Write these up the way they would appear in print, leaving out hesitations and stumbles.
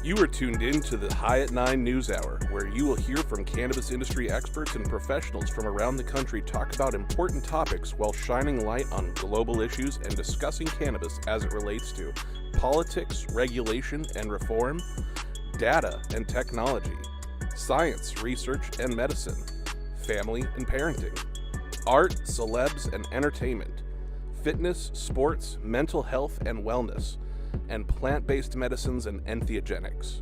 You are tuned in to the High at 9 News Hour, where you will hear from cannabis industry experts and professionals from around the country talk about important topics while shining light on global issues and discussing cannabis as it relates to politics, regulation and reform, data and technology, science, research and medicine, family and parenting, art, celebs and entertainment, fitness, sports, mental health and wellness, and plant-based medicines and enthogenics.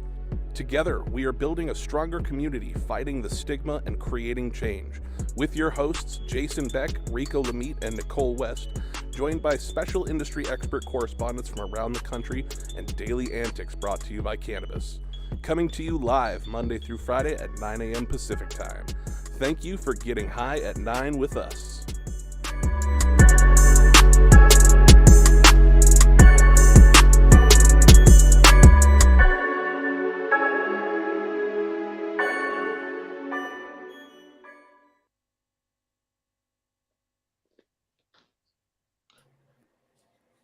Together, we are building a stronger community, fighting the stigma and creating change. With your hosts, Jason Beck, Rico Lamitte, and Nicole West, joined by special industry expert correspondents from around the country and daily antics brought to you by Cannabis. Coming to you live Monday through Friday at 9 a.m. Pacific Time. Thank you for getting high at 9 with us.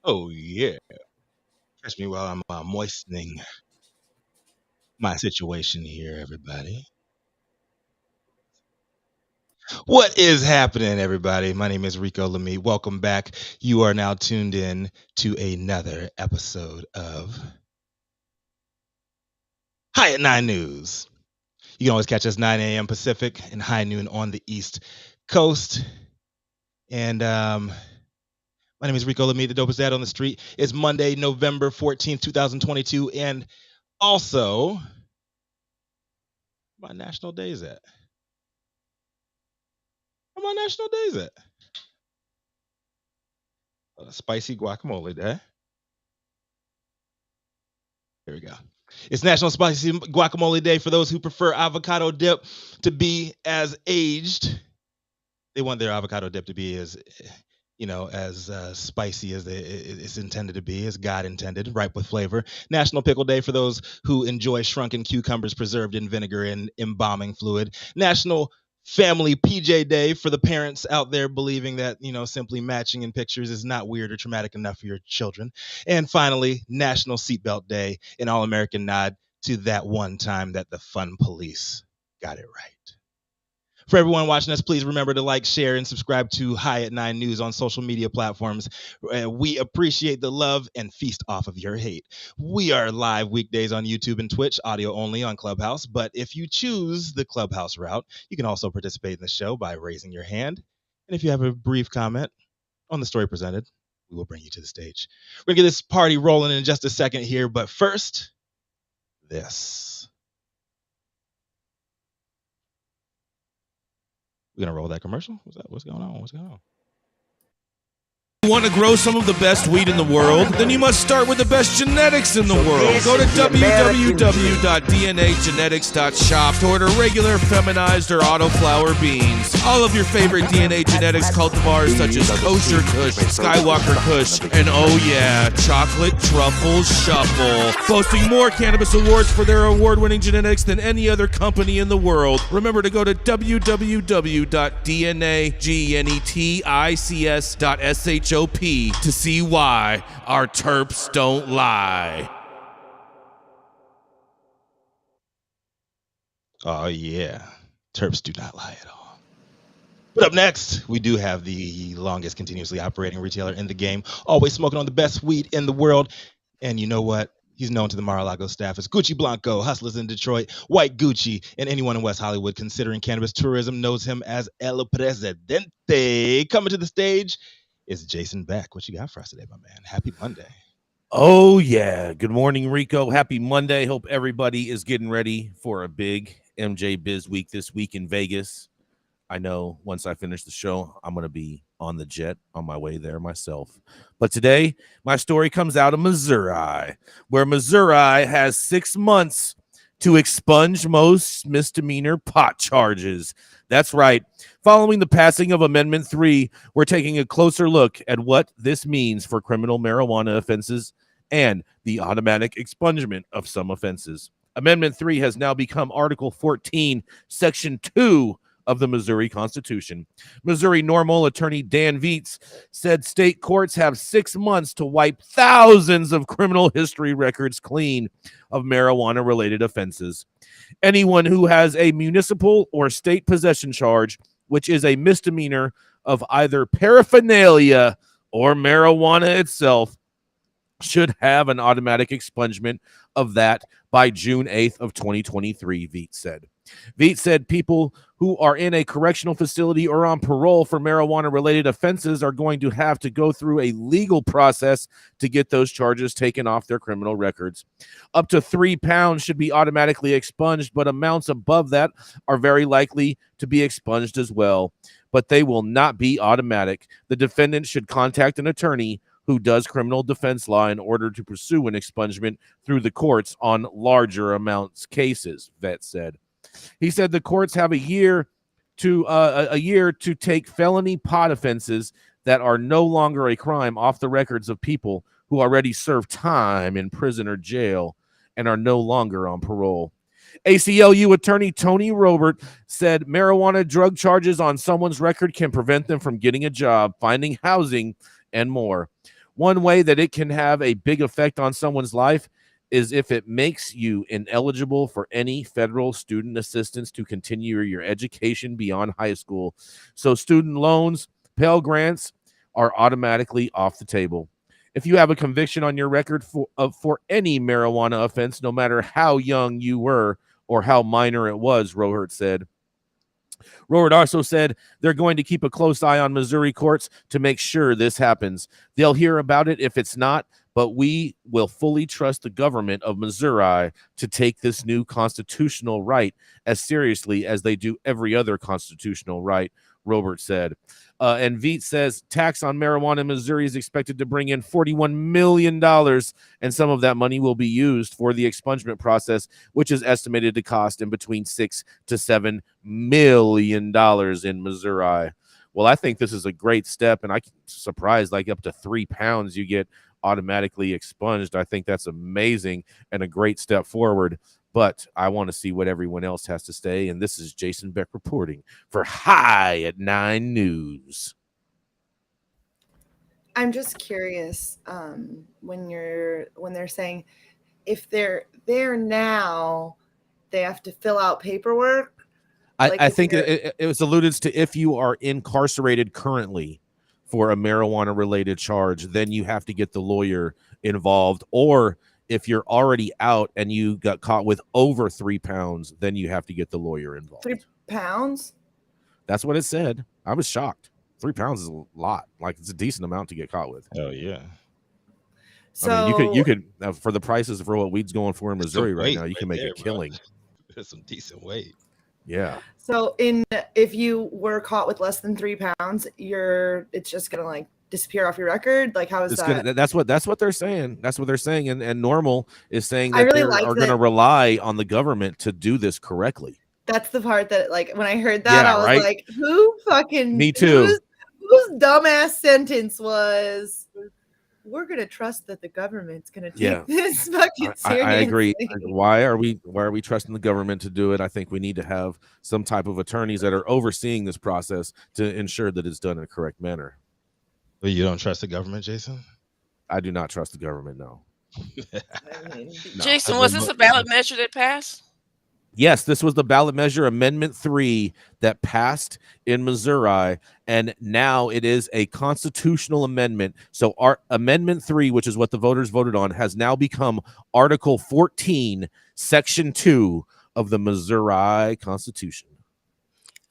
Oh, yeah. Catch me while I'm moistening my situation here, everybody. What is happening, everybody? My name is Rico Lamitte. Welcome back. You are now tuned in to another episode of High at 9 News. You can always catch us 9 a.m. Pacific and high noon on the East Coast. And my name is Rico Lamitte, the dopest dad on the street. It's Monday, November 14th, 2022. And also, where my national days at? Where my national days at? Spicy guacamole day. Here we go. It's National Spicy Guacamole Day for those who prefer avocado dip to be as aged. They want their avocado dip to be as spicy as it's intended to be, as God intended, ripe with flavor. National Pickle Day for those who enjoy shrunken cucumbers preserved in vinegar and embalming fluid. National Family PJ Day for the parents out there believing that, simply matching in pictures is not weird or traumatic enough for your children. And finally, National Seatbelt Day, an all-American nod to that one time that the fun police got it right. For everyone watching us, please remember to like, share, and subscribe to High at 9 News on social media platforms. We appreciate the love and feast off of your hate. We are live weekdays on YouTube and Twitch, audio only on Clubhouse. But if you choose the Clubhouse route, you can also participate in the show by raising your hand. And if you have a brief comment on the story presented, we will bring you to the stage. We're going to get this party rolling in just a second here. But first, this. We're going to roll that commercial? What's going on? You want to grow some of the best weed in the world? Then you must start with the best genetics in the world. Go to www.dnagenetics.shop to order regular, feminized, or autoflower beans. All of your favorite DNA genetics cultivars such as Kosher Kush, Skywalker Kush, and oh yeah, Chocolate Truffle Shuffle. Boasting more cannabis awards for their award-winning genetics than any other company in the world. Remember to go to www.dnagenetics.shop to see why our terps don't lie. Oh, yeah. Terps do not lie at all. But up next, we do have the longest continuously operating retailer in the game, always smoking on the best weed in the world. And you know what? He's known to the Mar-a-Lago staff as Gucci Blanco, hustlers in Detroit, White Gucci, and anyone in West Hollywood considering cannabis tourism knows him as El Presidente. Coming to the stage is Jason Beck. What you got for us today, my man? Happy Monday. Oh, yeah. Good morning, Rico. Happy Monday. Hope everybody is getting ready for a big MJ Biz Week this week in Vegas. I know once I finish the show, I'm going to be on the jet on my way there myself. But today, my story comes out of Missouri, where Missouri has 6 months to expunge most misdemeanor pot charges. That's right. Following the passing of Amendment 3, we're taking a closer look at what this means for criminal marijuana offenses and the automatic expungement of some offenses. Amendment 3 has now become Article 14, Section 2 of the Missouri Constitution. Missouri Normal Attorney Dan Vietz said state courts have 6 months to wipe thousands of criminal history records clean of marijuana-related offenses. Anyone who has a municipal or state possession charge, which is a misdemeanor of either paraphernalia or marijuana itself, should have an automatic expungement of that by June 8th of 2023, Vietz said. Vietz said people who are in a correctional facility or on parole for marijuana-related offenses are going to have to go through a legal process to get those charges taken off their criminal records. Up to 3 pounds should be automatically expunged, but amounts above that are very likely to be expunged as well. But they will not be automatic. The defendant should contact an attorney who does criminal defense law in order to pursue an expungement through the courts on larger amounts cases, Vietz said. He said the courts have a year to take felony pot offenses that are no longer a crime off the records of people who already served time in prison or jail and are no longer on parole. ACLU attorney Tony Robert said marijuana drug charges on someone's record can prevent them from getting a job, finding housing, and more. One way that it can have a big effect on someone's life is if it makes you ineligible for any federal student assistance to continue your education beyond high school. So student loans, Pell Grants are automatically off the table. If you have a conviction on your record for any marijuana offense, no matter how young you were or how minor it was, Rohert said. Rohert also said they're going to keep a close eye on Missouri courts to make sure this happens. They'll hear about it if it's not, but we will fully trust the government of Missouri to take this new constitutional right as seriously as they do every other constitutional right, Robert said. And Vietz says tax on marijuana in Missouri is expected to bring in $41 million, and some of that money will be used for the expungement process, which is estimated to cost in between $6 to $7 million in Missouri. Well, I think this is a great step, and I'm surprised like up to 3 pounds you get automatically expunged. I think that's amazing and a great step forward. But I want to see what everyone else has to say. And this is Jason Beck reporting for High at 9 News. I'm just curious when they're saying if they're there now, they have to fill out paperwork. I think it was alluded to if you are incarcerated currently for a marijuana related charge, then you have to get the lawyer involved, or if you're already out and you got caught with over 3 pounds, then you have to get the lawyer involved. 3 pounds? That's what it said. I was shocked. 3 pounds is a lot. Like, it's a decent amount to get caught with. Oh yeah. So I mean, you could for the prices for what weed's going for in Missouri right now, you can make a killing. There's some decent weight. Yeah. So if you were caught with less than 3 pounds, it's just gonna like disappear off your record. Like, how is that? That's what they're saying. That's what they're saying. And Normal is saying that really they are going to rely on the government to do this correctly. That's the part that, like, when I heard that, Yeah, I was right? like, who fucking Me too. Whose dumbass sentence was, we're gonna trust that the government's gonna take this fucking seriously. I agree. Why are we trusting the government to do it? I think we need to have some type of attorneys that are overseeing this process to ensure that it's done in a correct manner. Well, you don't trust the government, Jason? I do not trust the government, no. Jason, was this a ballot measure that passed? Yes, this was the ballot measure Amendment 3 that passed in Missouri, and now it is a constitutional amendment. So our Amendment 3, which is what the voters voted on, has now become Article 14, Section 2 of the Missouri Constitution.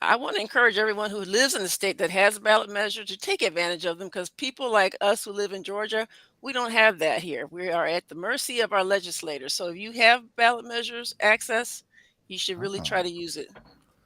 I want to encourage everyone who lives in the state that has a ballot measure to take advantage of them, because people like us who live in Georgia, we don't have that here. We are at the mercy of our legislators. So if you have ballot measures access, you should really try to use it.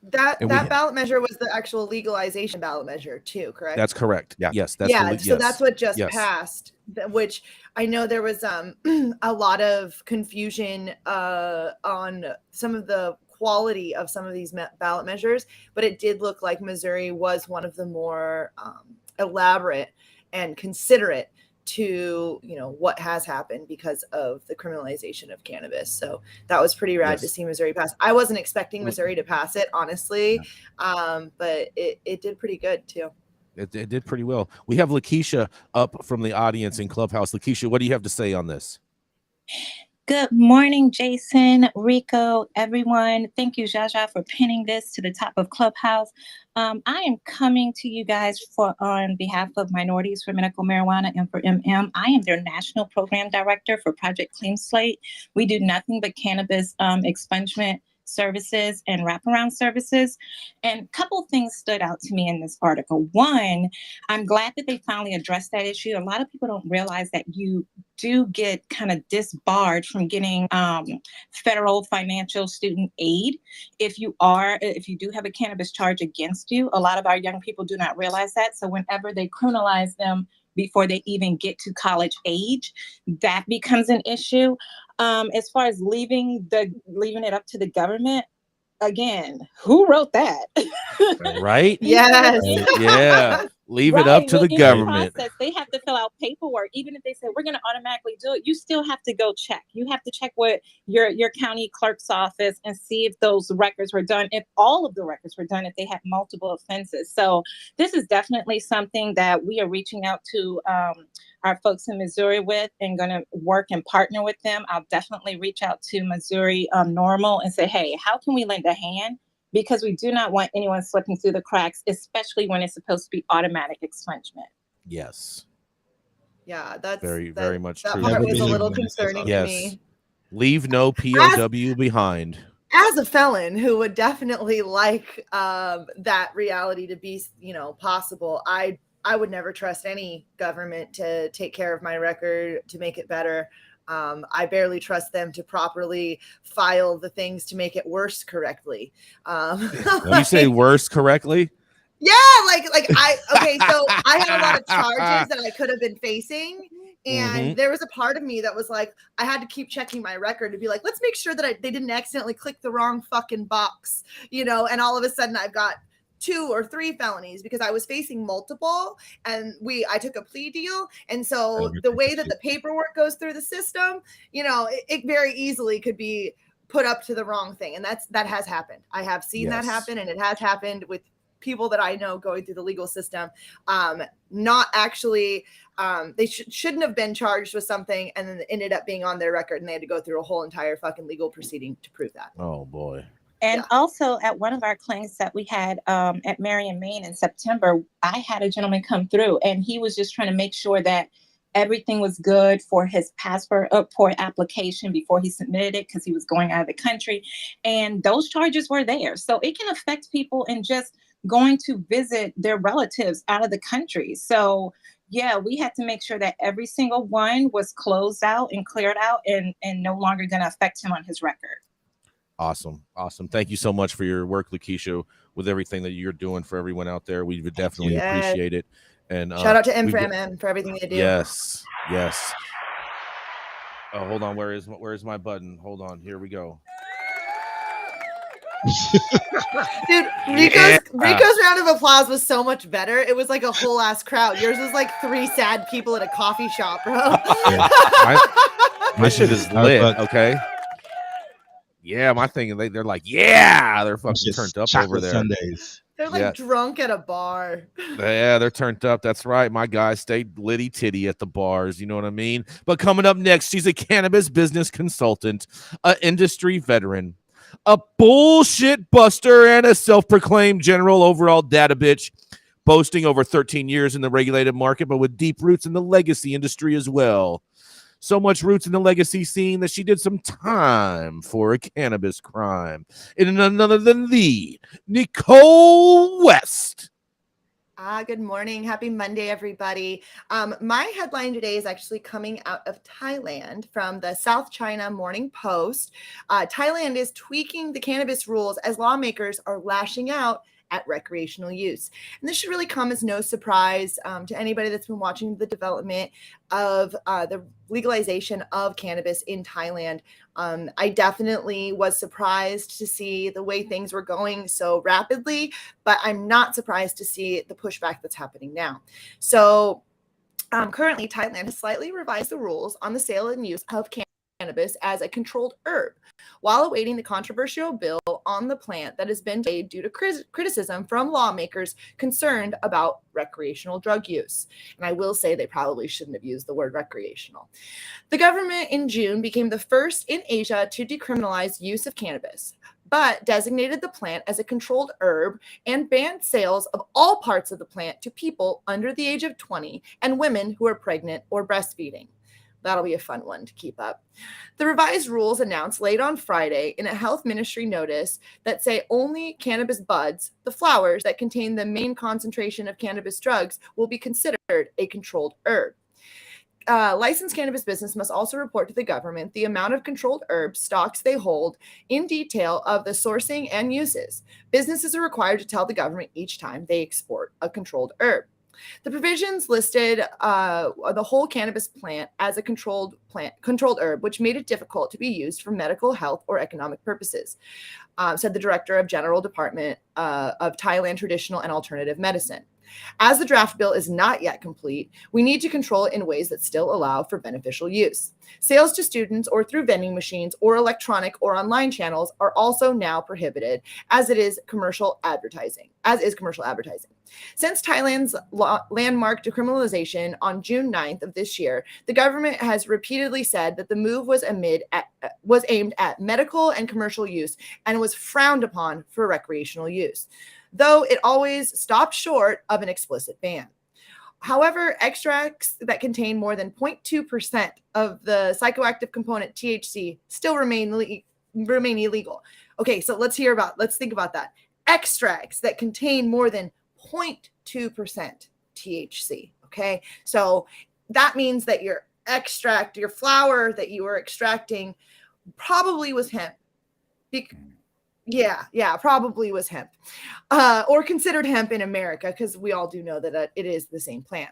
That ballot measure was the actual legalization ballot measure too, correct? That's correct. Yeah. Yes. So that's what just passed, which I know there was a lot of confusion on some of the quality of some of these ballot measures, but it did look like Missouri was one of the more elaborate and considerate to, you know, what has happened because of the criminalization of cannabis. So that was pretty rad to see Missouri pass. I wasn't expecting Missouri to pass it, honestly, but it did pretty good too. It did pretty well. We have Lakeisha up from the audience in Clubhouse. Lakeisha, what do you have to say on this? Good morning, Jason, Rico, everyone. Thank you, Jaja, for pinning this to the top of Clubhouse. I am coming to you guys on behalf of Minorities for Medical Marijuana and for MM. I am their National Program Director for Project Clean Slate. We do nothing but cannabis expungement services and wraparound services. And a couple things stood out to me in this article. One, I'm glad that they finally addressed that issue. A lot of people don't realize that you do get kind of disbarred from getting federal financial student aid if you do have a cannabis charge against you. A lot of our young people do not realize that. So whenever they criminalize them before they even get to college age, that becomes an issue. As far as leaving it up to the government, again, who wrote that? Right? Yes. Yeah. Leave it up to the government. They have to fill out paperwork. Even if they say we're going to automatically do it, you still have to go check. You have to check with your county clerk's office and see if those records were done, if all of the records were done, if they had multiple offenses. So this is definitely something that we are reaching out to our folks in Missouri with and going to work and partner with them. I'll definitely reach out to Missouri Normal and say, hey, how can we lend a hand? Because we do not want anyone slipping through the cracks, especially when it's supposed to be automatic expungement. Yes. Yeah, that's very much that true. part was a little concerning to me. Leave no POW behind. As a felon who would definitely like that reality to be, you know, possible, I would never trust any government to take care of my record, to make it better. I barely trust them to properly file the things to make it worse correctly. You say worse correctly? Yeah, okay, so I had a lot of charges that I could have been facing. And there was a part of me that was like, I had to keep checking my record to be like, let's make sure that they didn't accidentally click the wrong fucking box, you know, and all of a sudden I've got 2 or 3 felonies because I was facing multiple and I took a plea deal. And so the way that the paperwork goes through the system, you know, it very easily could be put up to the wrong thing. And that has happened. I have seen that happen, and it has happened with people that I know going through the legal system. Not actually, they shouldn't have been charged with something and then it ended up being on their record and they had to go through a whole entire fucking legal proceeding to prove that. Oh boy. And also at one of our claims that we had at Marion, Maine in September, I had a gentleman come through and he was just trying to make sure that everything was good for his passport application before he submitted it because he was going out of the country. And those charges were there. So it can affect people in just going to visit their relatives out of the country. So yeah, we had to make sure that every single one was closed out and cleared out and no longer going to affect him on his record. Awesome. Thank you so much for your work, Lakeisha, with everything that you're doing for everyone out there. We would definitely appreciate it. And shout out to M for MM for everything they do. Yes. Oh, hold on. Where is my button? Hold on. Here we go. Dude, Rico's round of applause was so much better. It was like a whole ass crowd. Yours was like 3 sad people at a coffee shop, bro. My shit is lit. Okay. Yeah, my thing. They're like, they're fucking turned up over there. Sundays. They're like drunk at a bar. Yeah, they're turned up. That's right. My guys stay litty titty at the bars. You know what I mean? But coming up next, she's a cannabis business consultant, an industry veteran, a bullshit buster, and a self-proclaimed general overall data bitch, boasting over 13 years in the regulated market, but with deep roots in the legacy industry as well. So much roots in the legacy scene that she did some time for a cannabis crime. In none other than the Nicole West. Good morning. Happy Monday, everybody. My headline today is actually coming out of Thailand from the South China Morning Post. Thailand is tweaking the cannabis rules as lawmakers are lashing out at recreational use. And this should really come as no surprise to anybody that's been watching the development of the legalization of cannabis in Thailand. I definitely was surprised to see the way things were going so rapidly, but I'm not surprised to see the pushback that's happening now. So Currently, Thailand has slightly revised the rules on the sale and use of cannabis as a controlled herb, while awaiting the controversial bill on the plant that has been delayed due to criticism from lawmakers concerned about recreational drug use. And I will say they probably shouldn't have used the word recreational. The government in June became the first in Asia to decriminalize use of cannabis, but designated the plant as a controlled herb and banned sales of all parts of the plant to people under the age of 20 and women who are pregnant or breastfeeding. That'll be a fun one to keep up. The revised rules announced late on Friday in a health ministry notice that say only cannabis buds, the flowers that contain the main concentration of cannabis drugs, will be considered a controlled herb. Licensed cannabis business must also report to the government the amount of controlled herb stocks they hold in detail of the sourcing and uses. Businesses are required to tell the government each time they export a controlled herb. The provisions listed the whole cannabis plant as a controlled herb, which made it difficult to be used for medical, health, or economic purposes, said the director of General Department of Thailand Traditional and Alternative Medicine. As the draft bill is not yet complete, we need to control it in ways that still allow for beneficial use. Sales to students or through vending machines or electronic or online channels are also now prohibited, as is commercial advertising. Since Thailand's landmark decriminalization on June 9th of this year, the government has repeatedly said that the move was aimed at medical and commercial use and was frowned upon for recreational use, though it always stopped short of an explicit ban. However, extracts that contain more than 0.2% of the psychoactive component THC still remain illegal. Okay, so let's think about that. Extracts that contain more than 0.2% THC. Okay, so that means that your flower that you were extracting probably was hemp. Probably was hemp, or considered hemp in America, because we all do know that it is the same plant.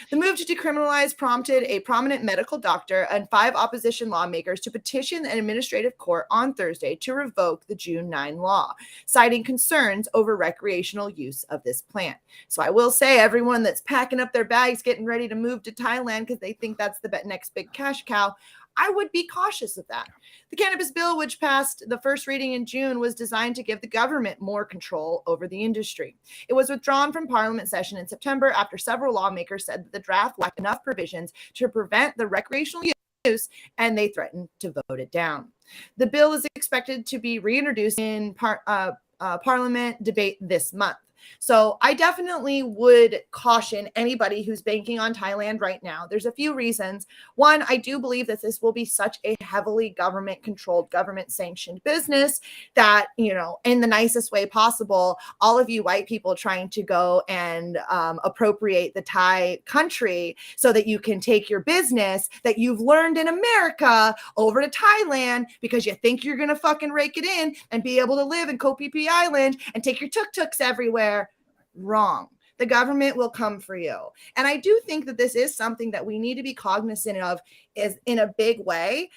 The move to decriminalize prompted a prominent medical doctor and 5 opposition lawmakers to petition an administrative court on Thursday to revoke the June 9 law, citing concerns over recreational use of this plant. So I will say, everyone that's packing up their bags, getting ready to move to Thailand because they think that's the next big cash cow, I would be cautious of that. The cannabis bill, which passed the first reading in June, was designed to give the government more control over the industry. It was withdrawn from Parliament session in September after several lawmakers said that the draft lacked enough provisions to prevent the recreational use, and they threatened to vote it down. The bill is expected to be reintroduced in Parliament debate this month. So I definitely would caution anybody who's banking on Thailand right now. There's a few reasons. One, I do believe that this will be such a heavily government-controlled, government-sanctioned business that, in the nicest way possible, all of you white people trying to go and appropriate the Thai country so that you can take your business that you've learned in America over to Thailand because you think you're going to fucking rake it in and be able to live in Koh Phi Phi Island and take your tuk-tuks everywhere. Wrong. The government will come for you. And I do think that this is something that we need to be cognizant of, is in a big way,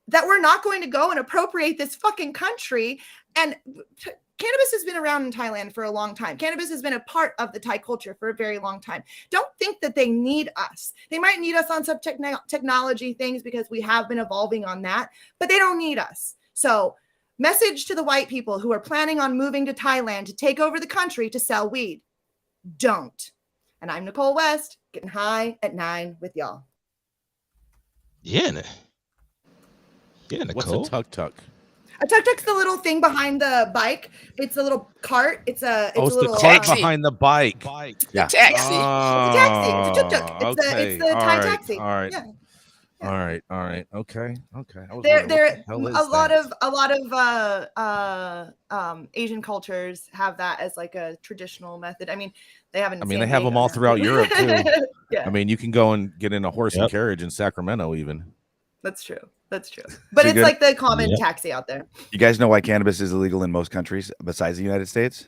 that we're not going to go and appropriate this fucking country. And cannabis has been around in Thailand for a long time. Cannabis has been a part of the Thai culture for a very long time. Don't think that they need us. They might need us on some technology things because we have been evolving on that, but they don't need us. So message to the white people who are planning on moving to Thailand to take over the country to sell weed: don't. And I'm Nicole West, getting high at 9 with y'all. Yeah, Nicole. What's a tuk-tuk? A tuk-tuk's the little thing behind the bike. It's a little cart. It's a little the cart taxi behind the bike. The taxi. It's a taxi. It's a tuk-tuk. Okay. It's the Thai taxi. All right. Yeah. All right. Okay. There a lot of Asian cultures have that as like a traditional method. I mean, they haven't. They have them all throughout Europe too. Yeah. You can go and get in a horse and carriage in Sacramento even. That's true. But it's like the common taxi out there. You guys know why cannabis is illegal in most countries besides the United States?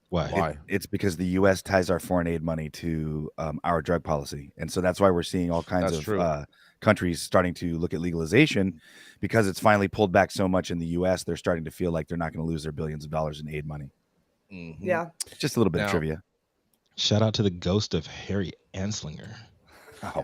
Why? It's because the U.S. ties our foreign aid money to our drug policy, and so that's why we're seeing all kinds of countries starting to look at legalization, because it's finally pulled back so much in the U.S. They're starting to feel like they're not going to lose their billions of dollars in aid money. Mm-hmm. Yeah, just a little bit of trivia. Shout out to the ghost of Harry Anslinger.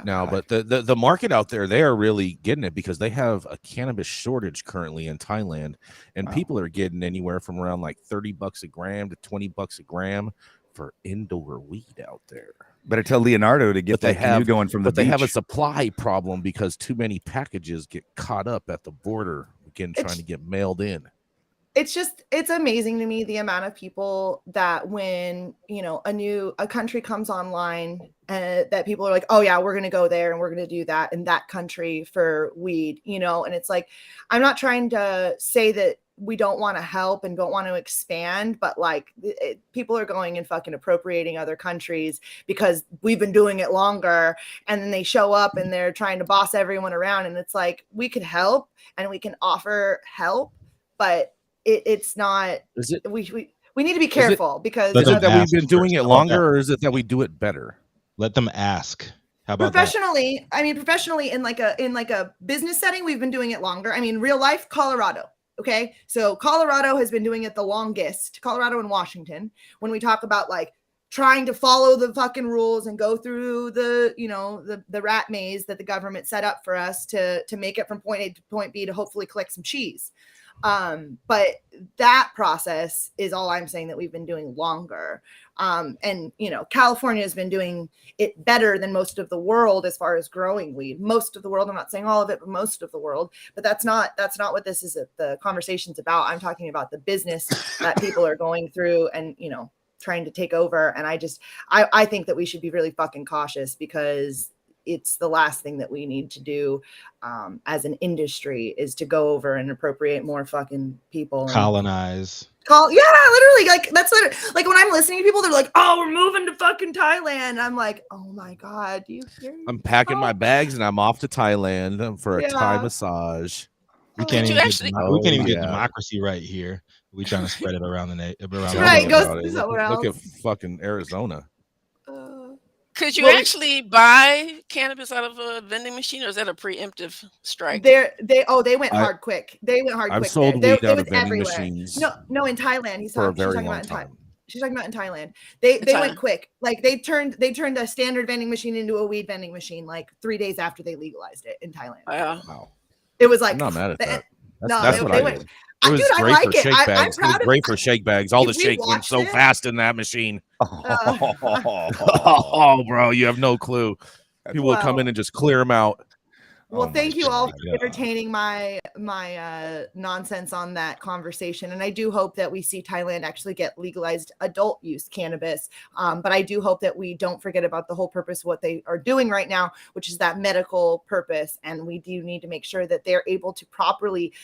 now, but the market out there, they are really getting it because they have a cannabis shortage currently in Thailand, and people are getting anywhere from around like $30 a gram to $20 a gram for indoor weed out there. Better tell Leonardo to get that canoe going from the beach. But they have a supply problem because too many packages get caught up at the border again, trying to get mailed in. It's amazing to me the amount of people that when, you know, a country comes online that people are like, oh yeah, we're going to go there and we're going to do that in that country for weed, you know? And it's like, I'm not trying to say that we don't want to help and don't want to expand, but like people are going and fucking appropriating other countries because we've been doing it longer. And then they show up and they're trying to boss everyone around. And it's like, we could help and we can offer help, but it's not, we need to be careful because is it that we've been doing it longer or is it that we do it better? Let them ask. How about professionally that? I mean, professionally in like a business setting, we've been doing it longer. I mean, real life, Colorado. Okay. So Colorado has been doing it the longest, Colorado and Washington, when we talk about like trying to follow the fucking rules and go through the, you know, the rat maze that the government set up for us to make it from point A to point B to hopefully collect some cheese. But that process is all I'm saying that we've been doing longer. And, you know, California has been doing it better than most of the world as far as growing weed. Most of the world, I'm not saying all of it, but most of the world. But that's not what this is. The conversation's about. I'm talking about the business that people are going through and, you know, trying to take over. And I think that we should be really fucking cautious because it's the last thing that we need to do as an industry is to go over and appropriate more fucking people. Colonize. Yeah, literally. Like that's like when I'm listening to people, they're like, "Oh, we're moving to fucking Thailand." I'm like, "Oh my god, do you hear me?" I'm packing my bags and I'm off to Thailand for a Thai massage. We can't even get democracy right here. We trying to spread it around go somewhere else. Look at fucking Arizona. Could you actually buy cannabis out of a vending machine, or is that a preemptive strike? They went hard quick. They went hard quick. I've sold weed out of vending machines. No, in Thailand. She's talking about in Thailand. They went quick. Like they turned a standard vending machine into a weed vending machine like 3 days after they legalized it in Thailand. Wow. It was like I'm not mad at that. That's what I did. It was great for shake bags. It was great for shake bags. All the shake went so fast in that machine. Oh, bro, you have no clue. People will come in and just clear them out. Well, thank you all for entertaining my nonsense on that conversation. And I do hope that we see Thailand actually get legalized adult use cannabis. But I do hope that we don't forget about the whole purpose of what they are doing right now, which is that medical purpose. And we do need to make sure that they're able to properly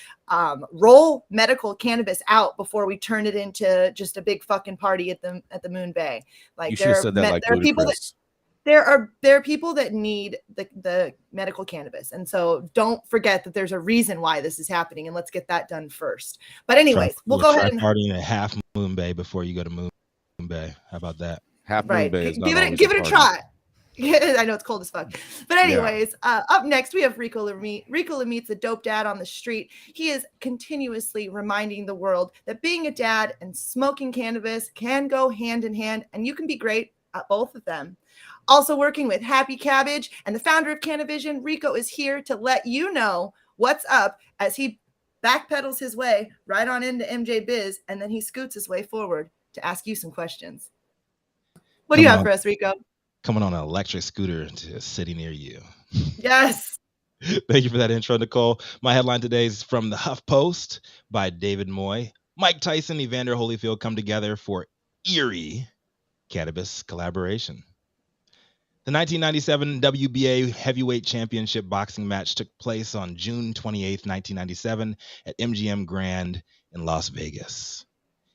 roll medical cannabis out before we turn it into just a big fucking party at the Moon Bay. Like you should have said that like there are people that there are people that need the medical cannabis. And so don't forget that there's a reason why this is happening. And let's get that done first. But anyways, we'll go ahead and party at half Moon Bay before you go to Moon Bay. How about that? Half Moon Bay is give it a try. I know it's cold as fuck. But anyways, up next we have Rico Lamitte. Rico Lamitte's a dope dad on the street. He is continuously reminding the world that being a dad and smoking cannabis can go hand in hand, and you can be great at both of them. Also working with Happy Cabbage and the founder of Cannavision, Rico is here to let you know what's up as he backpedals his way right on into MJ Biz, and then he scoots his way forward to ask you some questions. What do you have for us, Rico? Coming on an electric scooter to a city near you. Yes. Thank you for that intro, Nicole. My headline today is from the HuffPost by David Moy. Mike Tyson, Evander Holyfield come together for eerie cannabis collaboration. The 1997 WBA Heavyweight Championship boxing match took place on June 28, 1997 at MGM Grand in Las Vegas.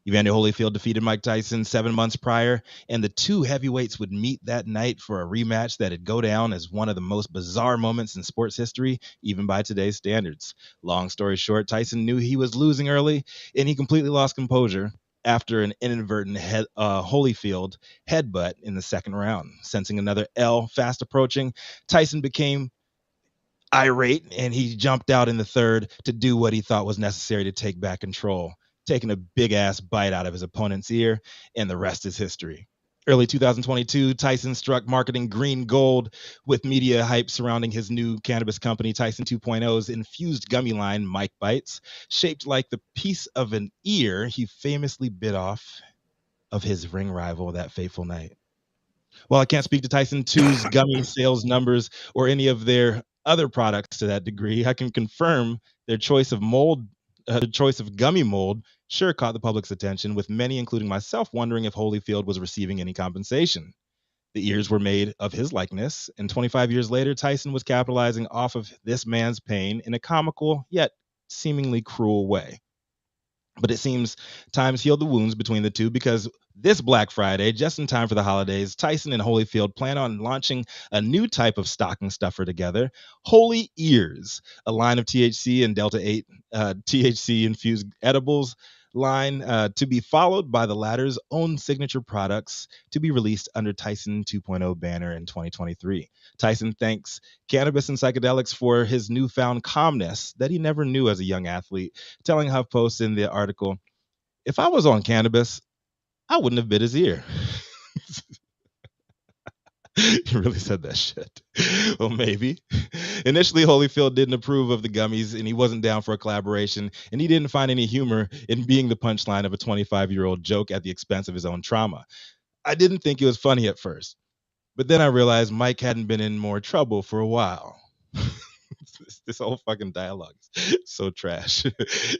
Evander Holyfield defeated Mike Tyson 7 months prior, and the two heavyweights would meet that night for a rematch that'd go down as one of the most bizarre moments in sports history, even by today's standards. Long story short, Tyson knew he was losing early, and he completely lost composure after an inadvertent Holyfield headbutt in the second round. Sensing another L fast approaching, Tyson became irate, and he jumped out in the third to do what he thought was necessary to take back control, taking a big-ass bite out of his opponent's ear, and the rest is history. Early 2022, Tyson struck marketing green gold with media hype surrounding his new cannabis company, Tyson 2.0's infused gummy line, Mike Bites. Shaped like the piece of an ear he famously bit off of his ring rival that fateful night. While I can't speak to Tyson 2's gummy sales numbers or any of their other products to that degree, I can confirm their choice of gummy mold sure caught the public's attention, with many, including myself, wondering if Holyfield was receiving any compensation. The ears were made of his likeness, and 25 years later, Tyson was capitalizing off of this man's pain in a comical yet seemingly cruel way. But it seems time's healed the wounds between the two, because this Black Friday, just in time for the holidays, Tyson and Holyfield plan on launching a new type of stocking stuffer together, Holy Ears, a line of THC and Delta-8 THC-infused edibles line to be followed by the latter's own signature products to be released under Tyson 2.0 banner in 2023. Tyson thanks cannabis and psychedelics for his newfound calmness that he never knew as a young athlete, telling HuffPost in the article, "If I was on cannabis, I wouldn't have bit his ear." He really said that shit. Well, maybe. Initially, Holyfield didn't approve of the gummies, and he wasn't down for a collaboration, and he didn't find any humor in being the punchline of a 25-year-old joke at the expense of his own trauma. I didn't think it was funny at first, but then I realized Mike hadn't been in more trouble for a while. This whole fucking dialogue is so trash.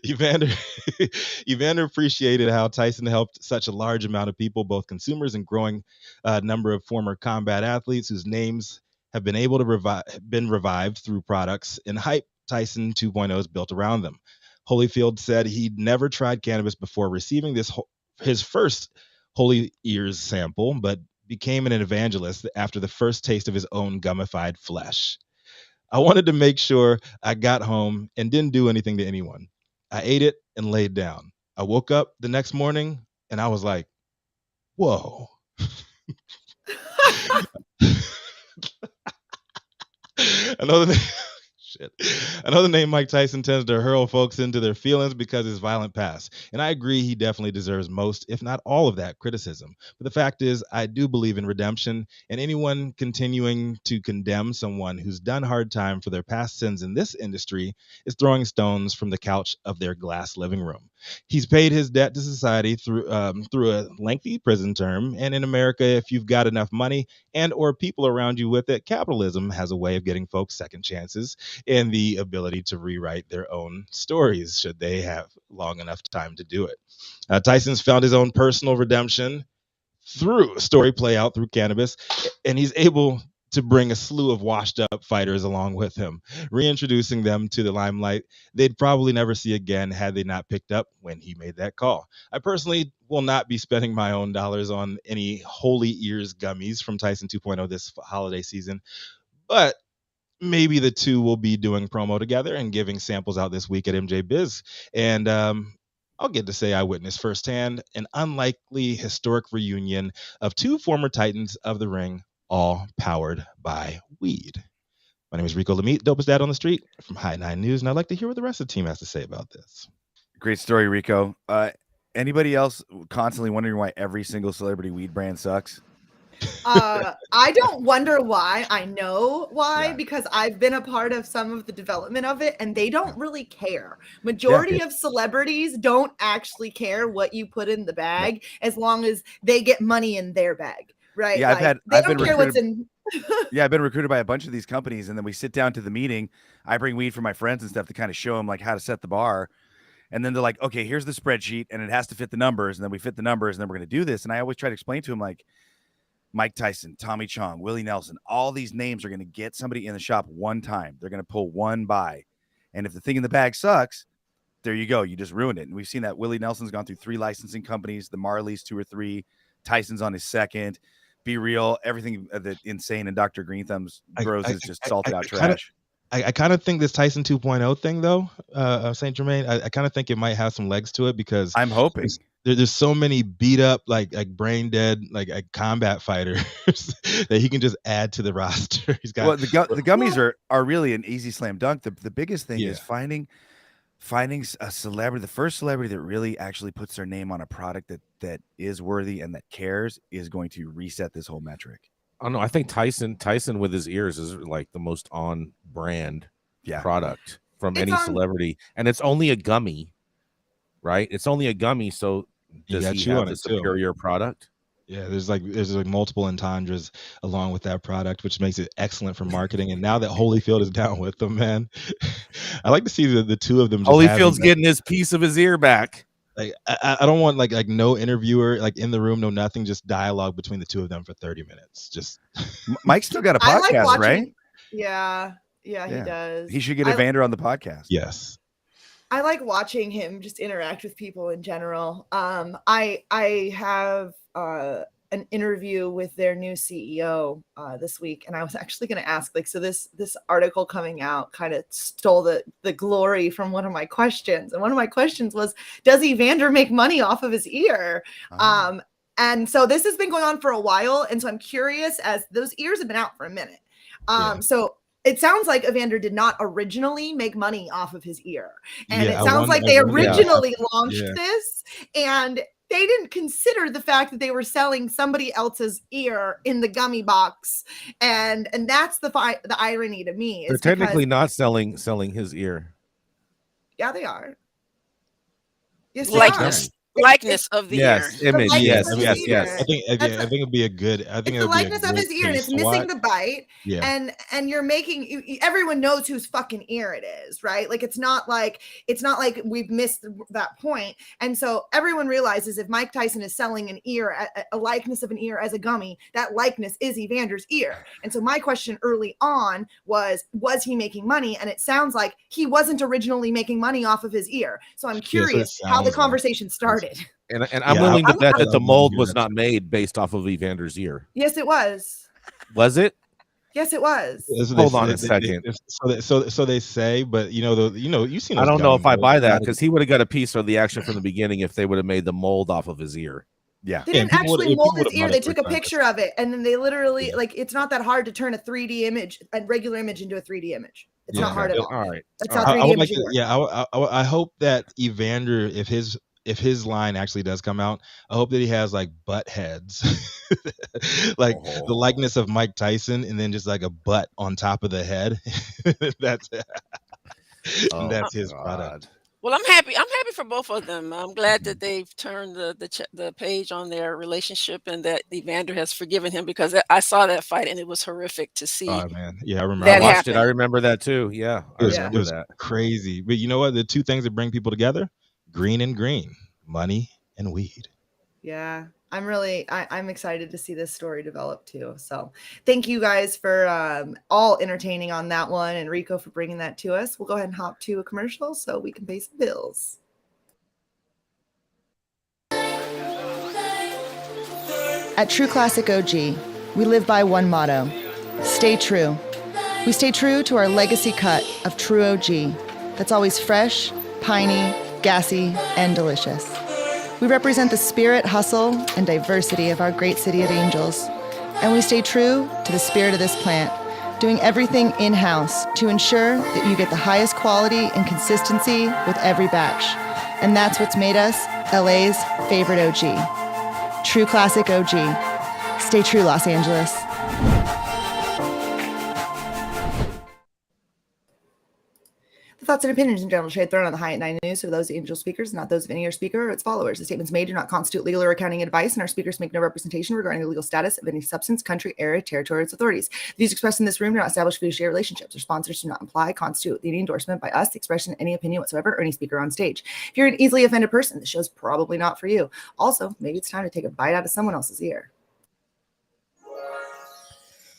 Evander appreciated how Tyson helped such a large amount of people, both consumers and growing number of former combat athletes whose names have been able to been revived through products and hype Tyson 2.0 is built around them. Holyfield said he'd never tried cannabis before receiving his first Holy Ears sample, but became an evangelist after the first taste of his own gummified flesh. "I wanted to make sure I got home and didn't do anything to anyone. I ate it and laid down. I woke up the next morning and I was like, whoa." Another name Mike Tyson tends to hurl folks into their feelings because of his violent past. And I agree he definitely deserves most, if not all of that criticism. But the fact is, I do believe in redemption, and anyone continuing to condemn someone who's done hard time for their past sins in this industry is throwing stones from the couch of their glass living room. He's paid his debt to society through a lengthy prison term, and in America, if you've got enough money and or people around you with it, capitalism has a way of getting folks second chances and the ability to rewrite their own stories should they have long enough time to do it. Tyson's found his own personal redemption through a story play out through cannabis, and he's able to bring a slew of washed up fighters along with him, reintroducing them to the limelight they'd probably never see again had they not picked up when he made that call. I personally will not be spending my own dollars on any Holy Ears gummies from Tyson 2.0 this holiday season, but maybe the two will be doing promo together and giving samples out this week at MJ Biz. And I'll get to say I witnessed firsthand an unlikely historic reunion of two former titans of the ring, all powered by weed. My name is Rico Lamitte, dopest dad on the street from High 9 News, and I'd like to hear what the rest of the team has to say about this. Great story, Rico. Anybody else constantly wondering why every single celebrity weed brand sucks? I don't wonder why. I know why, because I've been a part of some of the development of it, and they don't really care. Majority of celebrities don't actually care what you put in the bag as long as they get money in their bag. Right. Yeah, I've been recruited by a bunch of these companies, and then we sit down to the meeting. I bring weed for my friends and stuff to kind of show them like how to set the bar. And then they're like, okay, here's the spreadsheet and it has to fit the numbers. And then we fit the numbers and then we're going to do this. And I always try to explain to them like Mike Tyson, Tommy Chong, Willie Nelson, all these names are going to get somebody in the shop one time. They're going to pull one buy. And if the thing in the bag sucks, there you go. You just ruined it. And we've seen that Willie Nelson's gone through 3 licensing companies, the Marley's 2 or 3, Tyson's on his 2nd. Be Real, everything that Insane and Dr. Green Thumbs grows is just salted out trash. I kind of think this Tyson 2.0 thing, though, St. Germain, I kind of think it might have some legs to it because I'm hoping there's so many beat up, like brain dead, like combat fighters that he can just add to the roster. He's got the gummies are really an easy slam dunk. The biggest thing is finding finding a celebrity, the first celebrity that really actually puts their name on a product that is worthy and that cares is going to reset this whole metric. I don't know. I think Tyson with his ears is like the most on brand product from any celebrity, and it's only a gummy, right? It's only a gummy, so does he have the superior product? Yeah, there's like multiple entendres along with that product, which makes it excellent for marketing. And now that Holyfield is down with them, man, I like to see the two of them. Holyfield's getting his piece of his ear back. Like I don't want like no interviewer like in the room, no nothing, just dialogue between the two of them for 30 minutes. Just Mike's still got a podcast, right? Yeah, he does. He should get Evander on the podcast. Yes. I like watching him just interact with people in general. I have an interview with their new CEO this week, and I was actually going to ask, like, so this article coming out kind of stole the glory from one of my questions, and one of my questions was, does Evander make money off of his ear? And so this has been going on for a while, and so I'm curious, as those ears have been out for a minute. So it sounds like Evander did not originally make money off of his ear. And it sounds like they originally launched this, and they didn't consider the fact that they were selling somebody else's ear in the gummy box. And that's the irony to me. They're technically not selling his ear. Yeah, they are. Yes, likeness of the ear. Image. Yes. I think it'd be a good. I think it's the likeness of his ear, and it's missing the bite. Yeah. And you're making everyone knows whose fucking ear it is, right? Like it's not like we've missed that point. And so everyone realizes if Mike Tyson is selling an ear, a likeness of an ear as a gummy, that likeness is Evander's ear. And so my question early on was he making money? And it sounds like he wasn't originally making money off of his ear. So I'm curious how the conversation started. And I'm willing to bet that the mold was not made based off of Evander's ear. Yes, it was. Was it? Yes, it was. Hold on a second. So they say, but you've seen. I don't know if I buy that, because he would have got a piece of the action from the beginning if they would have made the mold off of his ear. Yeah, they didn't actually mold his ear. They took a picture of it, and then they literally it's not that hard to turn a 3D image, a regular image, into a 3D image. It's not hard at all. All right. That's how 3D imaging works. I hope that Evander, if his line actually does come out, I hope that he has like butt heads, like the likeness of Mike Tyson, and then just like a butt on top of the head. That's his product. Well, I'm happy for both of them. I'm glad that they've turned the page on their relationship, and that Evander has forgiven him, because I saw that fight and it was horrific to see. Oh man, yeah, I remember. I watched it. I remember that too. Yeah, it was crazy. But you know what? The two things that bring people together: green and green, money and weed. Yeah, I'm excited to see this story develop too. So thank you guys for all entertaining on that one, and Rico for bringing that to us. We'll go ahead and hop to a commercial so we can pay some bills. At True Classic OG, we live by one motto: stay true. We stay true to our legacy cut of True OG that's always fresh, piney, gassy, and delicious. We represent the spirit, hustle, and diversity of our great city of Angels. And we stay true to the spirit of this plant, doing everything in-house to ensure that you get the highest quality and consistency with every batch. And that's what's made us LA's favorite OG. True Classic OG. Stay true, Los Angeles. Thoughts and opinions in general trade thrown on the High at 9 News are those of Angel speakers, not those of any of your speaker or its followers. The statements made do not constitute legal or accounting advice, and our speakers make no representation regarding the legal status of any substance, country, area, territory, or its authorities. The views expressed in this room do not establish fiduciary relationships. Our sponsors do not imply, constitute any endorsement by us, the expression of any opinion whatsoever, or any speaker on stage. If you're an easily offended person, the show's probably not for you. Also, maybe it's time to take a bite out of someone else's ear.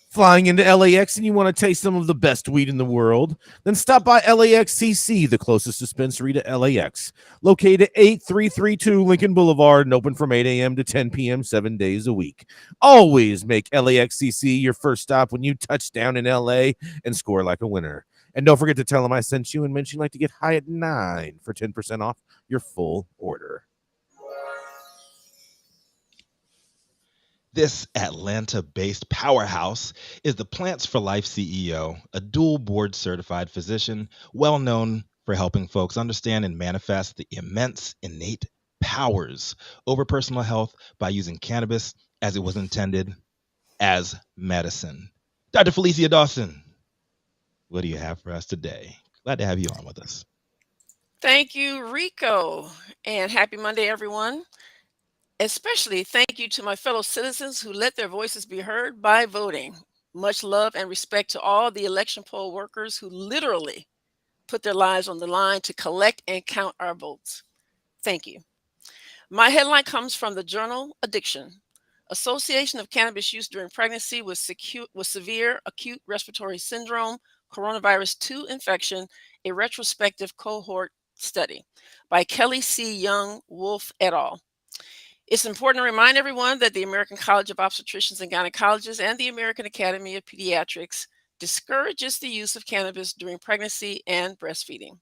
Flying into LAX and you want to taste some of the best weed in the world? Then stop by LAXCC, the closest dispensary to LAX. Located at 8332 Lincoln Boulevard and open from 8 a.m. to 10 p.m. 7 days a week. Always make LAXCC your first stop when you touch down in LA and score like a winner. And don't forget to tell them I sent you and mention you'd like to get High at 9 for 10% off your full order. This Atlanta-based powerhouse is the Plants for Life CEO, a dual board-certified physician, well known for helping folks understand and manifest the immense innate powers over personal health by using cannabis as it was intended, as medicine. Dr. Felicia Dawson, what do you have for us today? Glad to have you on with us. Thank you, Rico, and happy Monday, everyone. Especially thank you to my fellow citizens who let their voices be heard by voting. Much love and respect to all the election poll workers who literally put their lives on the line to collect and count our votes. Thank you. My headline comes from the journal Addiction. Association of Cannabis Use During Pregnancy with Severe Acute Respiratory Syndrome, Coronavirus 2 Infection, a retrospective cohort study by Kelly C. Young, Wolf et al. It's important to remind everyone that the American College of Obstetricians and Gynecologists and the American Academy of Pediatrics discourages the use of cannabis during pregnancy and breastfeeding.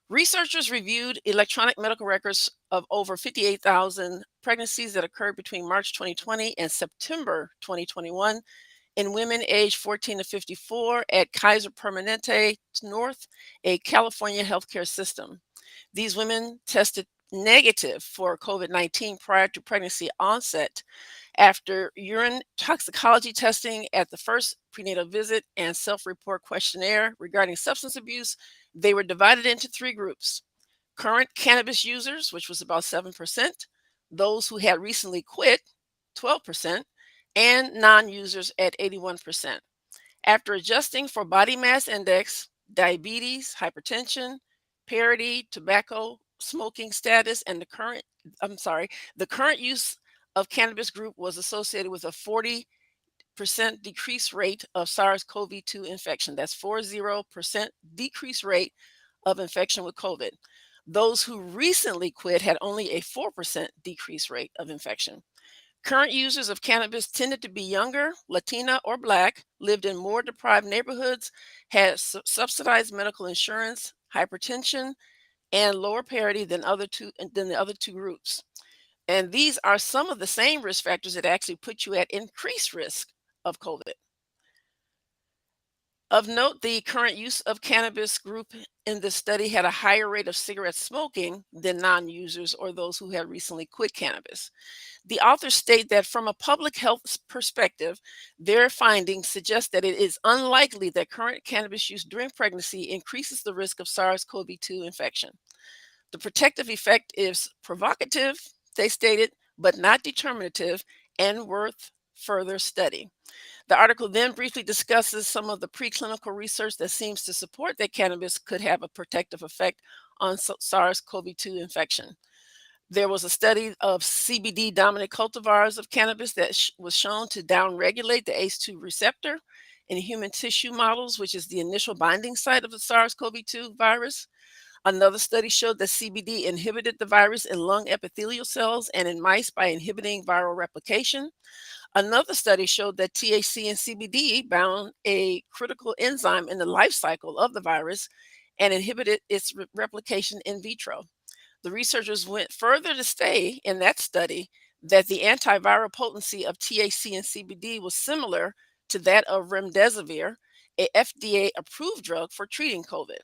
Researchers reviewed electronic medical records of over 58,000 pregnancies that occurred between March 2020 and September 2021 in women aged 14 to 54 at Kaiser Permanente North, a California healthcare system. These women tested negative for COVID-19 prior to pregnancy onset. After urine toxicology testing at the first prenatal visit and self-report questionnaire regarding substance abuse, they were divided into three groups: current cannabis users, which was about 7%, those who had recently quit, 12%, and non-users at 81%. After adjusting for body mass index, diabetes, hypertension, parity, tobacco, smoking status, and the current use of cannabis group was associated with a 40% decrease rate of SARS-CoV-2 infection. That's 40% decrease rate of infection with COVID. Those who recently quit had only a 4% decrease rate of infection. Current users of cannabis tended to be younger, Latina, or Black, lived in more deprived neighborhoods, had subsidized medical insurance, hypertension, and lower parity than the other two groups. And these are some of the same risk factors that actually put you at increased risk of COVID. Of note, the current use of cannabis group in this study had a higher rate of cigarette smoking than non-users or those who had recently quit cannabis. The authors state that from a public health perspective, their findings suggest that it is unlikely that current cannabis use during pregnancy increases the risk of SARS-CoV-2 infection. The protective effect is provocative, they stated, but not determinative and worth further study. The article then briefly discusses some of the preclinical research that seems to support that cannabis could have a protective effect on SARS-CoV-2 infection. There was a study of CBD dominant cultivars of cannabis that was shown to downregulate the ACE2 receptor in human tissue models, which is the initial binding site of the SARS-CoV-2 virus. Another study showed that CBD inhibited the virus in lung epithelial cells and in mice by inhibiting viral replication. Another study showed that THC and CBD bound a critical enzyme in the life cycle of the virus and inhibited its replication in vitro. The researchers went further to say in that study that the antiviral potency of THC and CBD was similar to that of remdesivir, a FDA-approved drug for treating COVID.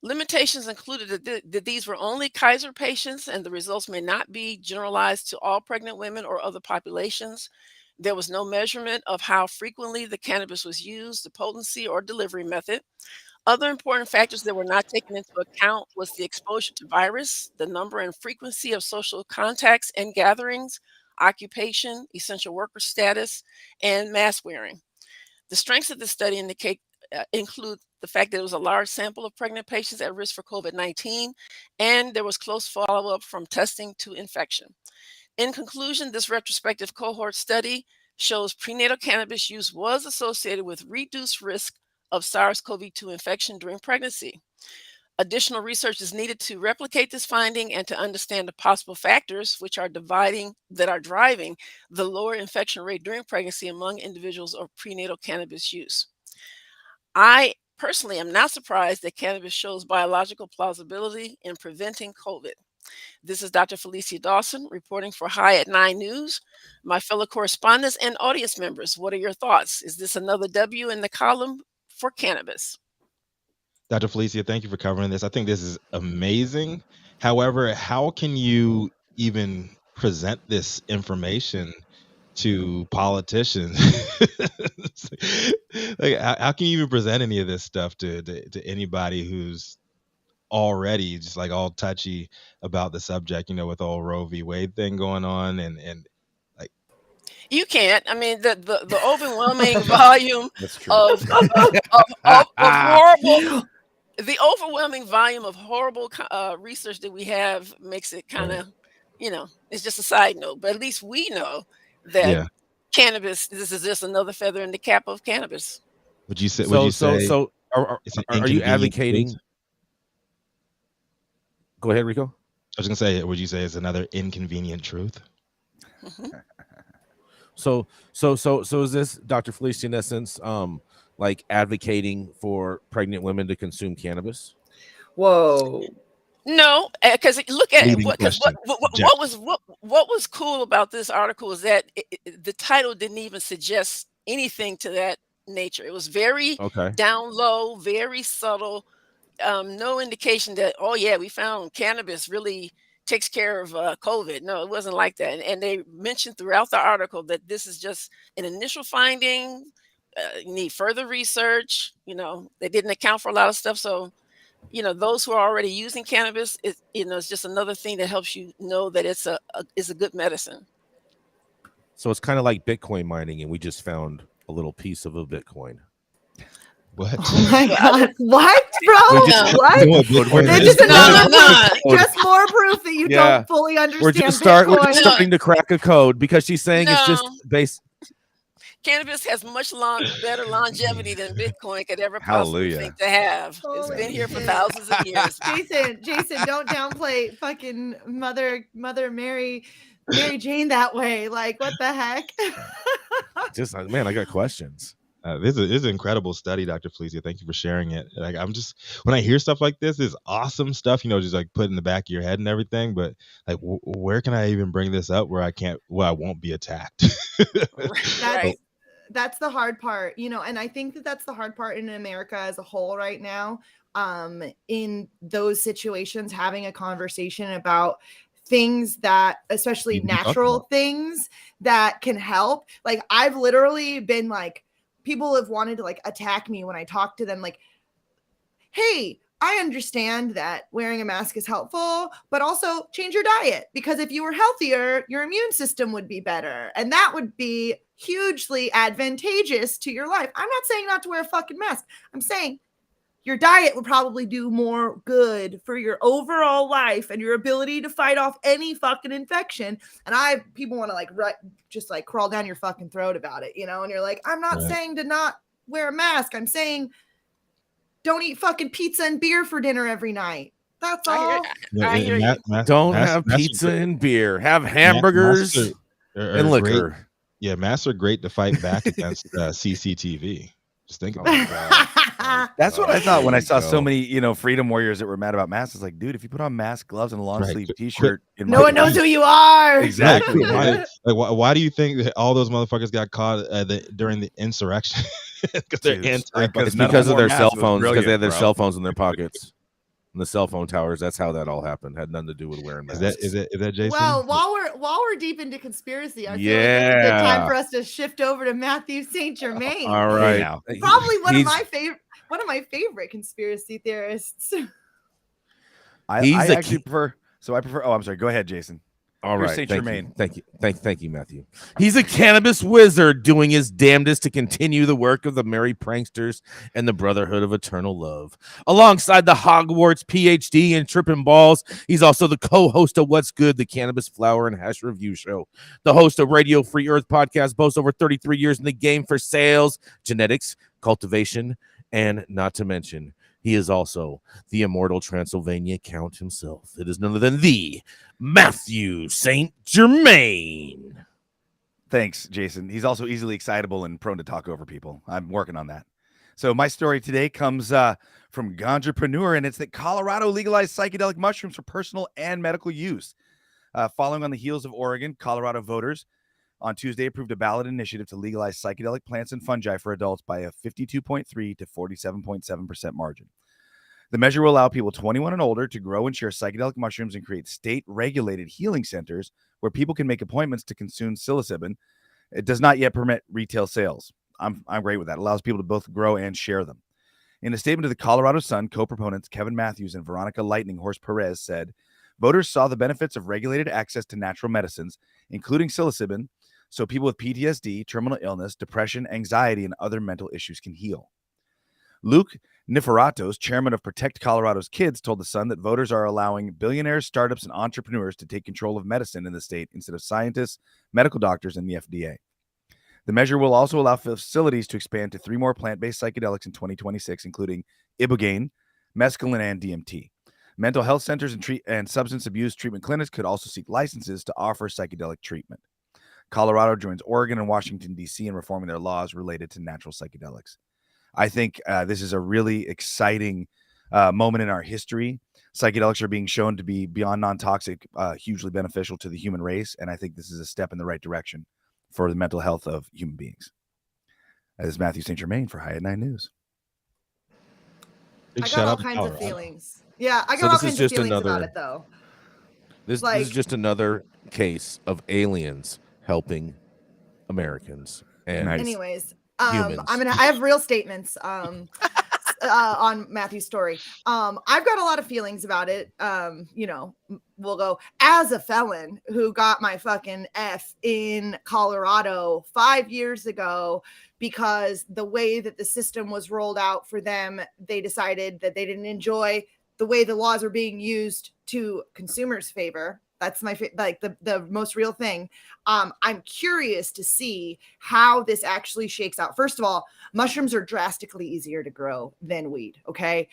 Limitations included that these were only Kaiser patients and the results may not be generalized to all pregnant women or other populations. There was no measurement of how frequently the cannabis was used, the potency or delivery method. Other important factors that were not taken into account was the exposure to virus, the number and frequency of social contacts and gatherings, occupation, essential worker status, and mask wearing. The strengths of the study include the fact that it was a large sample of pregnant patients at risk for COVID-19, and there was close follow-up from testing to infection. In conclusion, this retrospective cohort study shows prenatal cannabis use was associated with reduced risk of SARS-CoV-2 infection during pregnancy. Additional research is needed to replicate this finding and to understand the possible factors which are driving the lower infection rate during pregnancy among individuals of prenatal cannabis use. I personally am not surprised that cannabis shows biological plausibility in preventing COVID. This is Dr. Felicia Dawson reporting for High at 9 News. My fellow correspondents and audience members, what are your thoughts? Is this another W in the column for cannabis? Dr. Felicia, thank you for covering this. I think this is amazing. However, how can you even present this information to politicians? Like, how can you even present any of this stuff to anybody who's already just like all touchy about the subject, with the whole Roe v. Wade thing going on, and like You can't. I mean, the overwhelming volume That's true. of horrible, the overwhelming volume of horrible research that we have makes it kind of, it's just a side note. But at least we know that yeah. cannabis. This is just another feather in the cap of cannabis. Would you say? So it's an are you inconvenient advocating? truth? Go ahead, Rico. I was gonna say, would you say it's another inconvenient truth? So is this, Dr. Felicia, in essence, like advocating for pregnant women to consume cannabis? Whoa. No, because look at Leading what question. what was cool about this article is that the title didn't even suggest anything to that nature. It was very Okay. down low, very subtle. No indication that, oh yeah, we found cannabis really takes care of COVID. No, it wasn't like that. And they mentioned throughout the article that this is just an initial finding. You need further research. They didn't account for a lot of stuff. So, those who are already using cannabis, it's just another thing that helps you know that it's a good medicine. So it's kind of like Bitcoin mining, and we just found a little piece of a Bitcoin. What? Oh my God. What, bro? What? Just just more proof that you don't fully understand. We're just starting to crack a code, because she's saying it's just based. Cannabis has much better longevity than Bitcoin could ever possibly think to have. It's been here for thousands of years. Jason, don't downplay fucking Mother Mary Jane that way. Like, what the heck? Man, I got questions. This is an incredible study, Dr. Felicia. Thank you for sharing it. Like, when I hear stuff like this, it's awesome stuff, just like put in the back of your head and everything. But like, where can I even bring this up where I won't be attacked? That's the hard part, and I think that's the hard part in America as a whole right now. In those situations, having a conversation about things that, especially natural things that can help. Like, I've literally been like, people have wanted to like attack me when I talk to them, like, hey, I understand that wearing a mask is helpful, but also change your diet, because if you were healthier, your immune system would be better. And that would be hugely advantageous to your life. I'm not saying not to wear a fucking mask. I'm saying your diet would probably do more good for your overall life and your ability to fight off any fucking infection. And people want to just crawl down your fucking throat about it, and you're like, I'm not saying to not wear a mask. I'm saying don't eat fucking pizza and beer for dinner every night. That's all. Don't have pizza and beer. Have hamburgers and liquor. Masks are great to fight back against CCTV. Just think about that. That's what I thought when I saw so many, freedom warriors that were mad about masks. It's like, dude, if you put on mask, gloves, and a long sleeve T-shirt, no one knows who you are. Exactly. Why do you think that all those motherfuckers got caught during the insurrection? Because they're because of their cell phones. Because they had their cell phones in their pockets. And the cell phone towers. That's how that all happened. Had nothing to do with wearing masks. Is that Jason? Well, while we're deep into conspiracy, I feel like it's a good time for us to shift over to Matthew St. Germain. All right. Probably one of my favorite conspiracy theorists. I actually prefer. So I prefer. Oh, I'm sorry. Go ahead, Jason. All right. St. Germain. Thank you, Matthew. He's a cannabis wizard doing his damnedest to continue the work of the merry pranksters and the Brotherhood of Eternal Love. Alongside the Hogwarts PhD and Trippin' Balls, he's also the co-host of What's Good, the Cannabis Flower and Hash Review Show. The host of Radio Free Earth podcast, boasts over 33 years in the game for sales, genetics, cultivation, and not to mention, he is also the immortal Transylvania Count himself. It is none other than the Matthew St. Germain. Thanks, Jason. He's also easily excitable and prone to talk over people. I'm working on that. So my story today comes from Ganjapreneur, and it's that Colorado legalized psychedelic mushrooms for personal and medical use. Following on the heels of Oregon, Colorado voters on Tuesday approved a ballot initiative to legalize psychedelic plants and fungi for adults by a 52.3 to 47.7% margin. The measure will allow people 21 and older to grow and share psychedelic mushrooms and create state-regulated healing centers where people can make appointments to consume psilocybin. It does not yet permit retail sales. I'm great with that. It allows people to both grow and share them. In a statement to the Colorado Sun, co-proponents Kevin Matthews and Veronica Lightning Horse Perez said, voters saw the benefits of regulated access to natural medicines, including psilocybin, so people with PTSD, terminal illness, depression, anxiety, and other mental issues can heal. Luke Niferatos, chairman of Protect Colorado's Kids, told The Sun that voters are allowing billionaires, startups, and entrepreneurs to take control of medicine in the state instead of scientists, medical doctors, and the FDA. The measure will also allow facilities to expand to 3 more plant-based psychedelics in 2026, including ibogaine, mescaline, and DMT. Mental health centers and substance abuse treatment clinics could also seek licenses to offer psychedelic treatment. Colorado joins Oregon and Washington, D.C. in reforming their laws related to natural psychedelics. I think this is a really exciting moment in our history. Psychedelics are being shown to be beyond non-toxic, hugely beneficial to the human race, and I think this is a step in the right direction for the mental health of human beings. This is Matthew St. Germain for High at 9 News. Big I shout got all out to kinds of Colorado. feelings. Yeah, I got all kinds of feelings about it, though. This is just another case of aliens helping Americans. And anyways, humans. I have real statements on Matthew's story. I've got a lot of feelings about it. We'll go as a felon who got my fucking F in Colorado 5 years ago because the way that the system was rolled out for them, they decided that they didn't enjoy the way the laws were being used to consumers' favor. That's my the most real thing. I'm curious to see how this actually shakes out. First of all, mushrooms are drastically easier to grow than weed. Okay,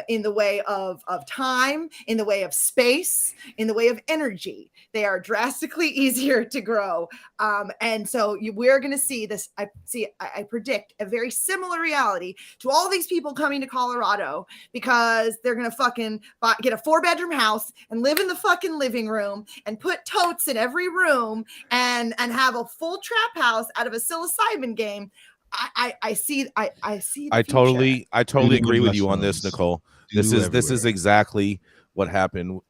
in the way of time, in the way of space, in the way of energy, they are drastically easier to grow. And so we're going to see this. I predict a very similar reality to all these people coming to Colorado because they're going to fucking get a 4-bedroom house and live in the fucking living room and put totes in every room and have a full trap house out of a psilocybin game. I see. I totally agree with you on this, Nicole. This is exactly what happened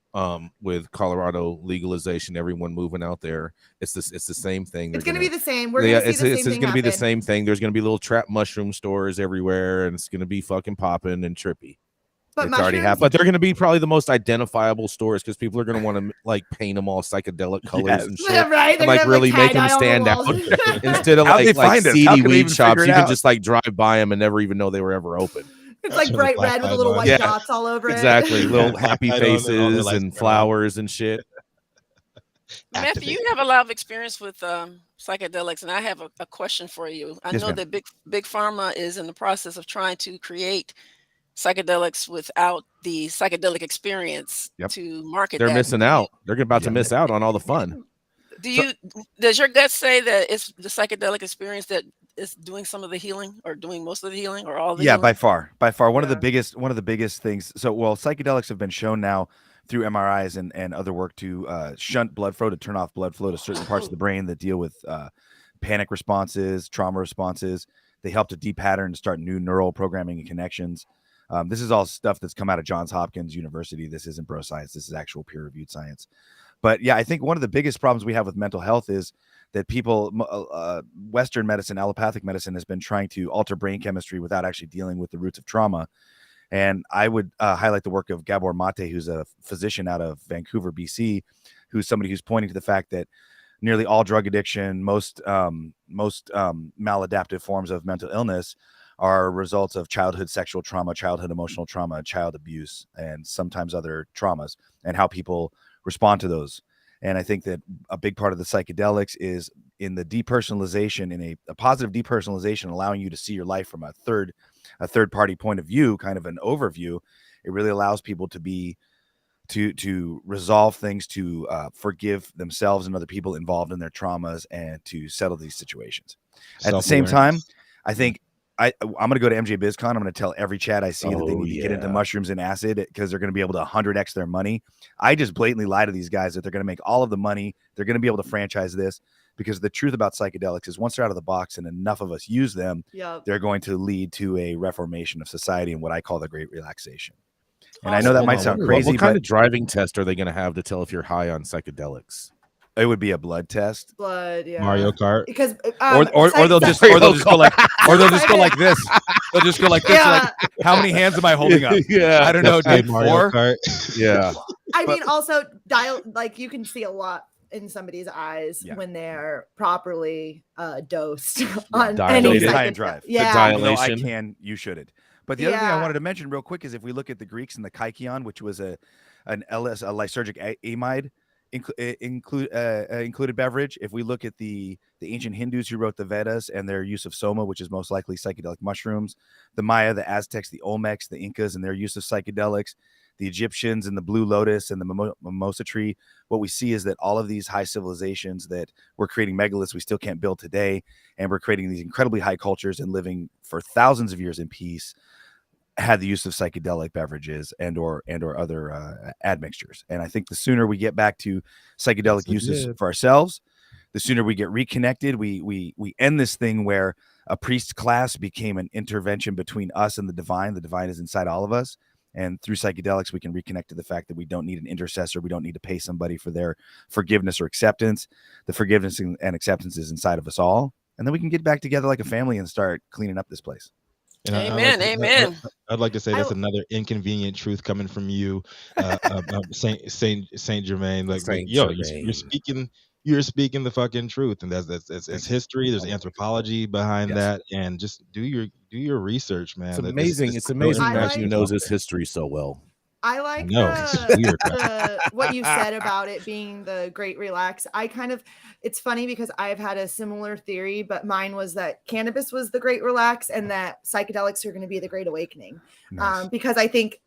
with Colorado legalization. Everyone moving out there. It's the same thing. It's going to be the same. We're going to see the same thing. It's going to be the same thing. There's going to be little trap mushroom stores everywhere, and it's going to be fucking popping and trippy. But it's already happened. But they're going to be probably the most identifiable stores because people are going to want to like paint them all psychedelic colors and shit. Yeah, right. And like really make them stand out instead of like seedy weed shops. You can just like drive by them and never even know they were ever open. It's like bright red with little white dots all over it. Exactly. Little happy faces and flowers and shit. Matthew, you have a lot of experience with psychedelics, and I have a question for you. I know that Big Pharma is in the process of trying to create psychedelics without the psychedelic experience to market. They're missing out. They're about to miss out on all the fun. Does your gut say that it's the psychedelic experience that is doing some of the healing or doing most of the healing or all the healing? by far one of the biggest things. So psychedelics have been shown now through MRIs and other work to shunt blood flow, to turn off blood flow to certain parts of the brain that deal with panic responses, trauma responses. They help to depattern and start new neural programming and connections. This is all stuff that's come out of Johns Hopkins University. This isn't bro science. This is actual peer-reviewed science. But yeah, I think one of the biggest problems we have with mental health is that people, Western medicine, allopathic medicine has been trying to alter brain chemistry without actually dealing with the roots of trauma. And I would highlight the work of Gabor Mate, who's a physician out of Vancouver, BC, who's somebody who's pointing to the fact that nearly all drug addiction, most maladaptive forms of mental illness are results of childhood sexual trauma, childhood emotional trauma, child abuse, and sometimes other traumas, and how people respond to those. And I think that a big part of the psychedelics is in the depersonalization, in a positive depersonalization, allowing you to see your life from a third party point of view, kind of an overview. It really allows people to resolve things, to forgive themselves and other people involved in their traumas, and to settle these situations. At the same time, I think I'm going to go to MJ BizCon. I'm going to tell every chat I see that they need to get into mushrooms and acid because they're going to be able to 100x their money. I just blatantly lie to these guys that they're going to make all of the money. They're going to be able to franchise this because the truth about psychedelics is once they're out of the box and enough of us use them, they're going to lead to a reformation of society and what I call the Great Relaxation. And I know that might sound crazy. What kind of driving test are they going to have to tell if you're high on psychedelics? It would be a blood test. Blood, yeah. Mario Kart. Because or they'll just go like this. They'll just go like this. Yeah. Like, how many hands am I holding up? Yeah, I don't know, dude. Mario 4. Kart. Yeah. I mean, also like you can see a lot in somebody's eyes when they're properly dosed on any high and drive. Yeah, the dilation. I can. You shouldn't. But the other thing I wanted to mention real quick is if we look at the Greeks and the kykeon, which was a lysergic amide included beverage. If we look at the ancient Hindus who wrote the Vedas and their use of soma, which is most likely psychedelic mushrooms, the Maya, the Aztecs, the Olmecs, the Incas, and their use of psychedelics, the Egyptians and the blue lotus and the mimosa tree, what we see is that all of these high civilizations that we're creating megaliths we still can't build today, and we're creating these incredibly high cultures and living for thousands of years in peace, had the use of psychedelic beverages and or other admixtures. And I think the sooner we get back to psychedelic uses for ourselves, the sooner we get reconnected. We end this thing where a priest class became an intervention between us and the divine. The divine is inside all of us. And through psychedelics, we can reconnect to the fact that we don't need an intercessor. We don't need to pay somebody for their forgiveness or acceptance. The forgiveness and acceptance is inside of us all. And then we can get back together like a family and start cleaning up this place. And amen. I'd like to say that's another inconvenient truth coming from you, Saint Germain. Like, you're speaking the fucking truth, and that's history. There's anthropology behind that, and just do your research, man. It's amazing. It's amazing Matthew knows his history so well. I like what you said about it being the great relax. It's funny because I've had a similar theory, but mine was that cannabis was the great relax and that psychedelics are going to be the great awakening. Nice. Because I think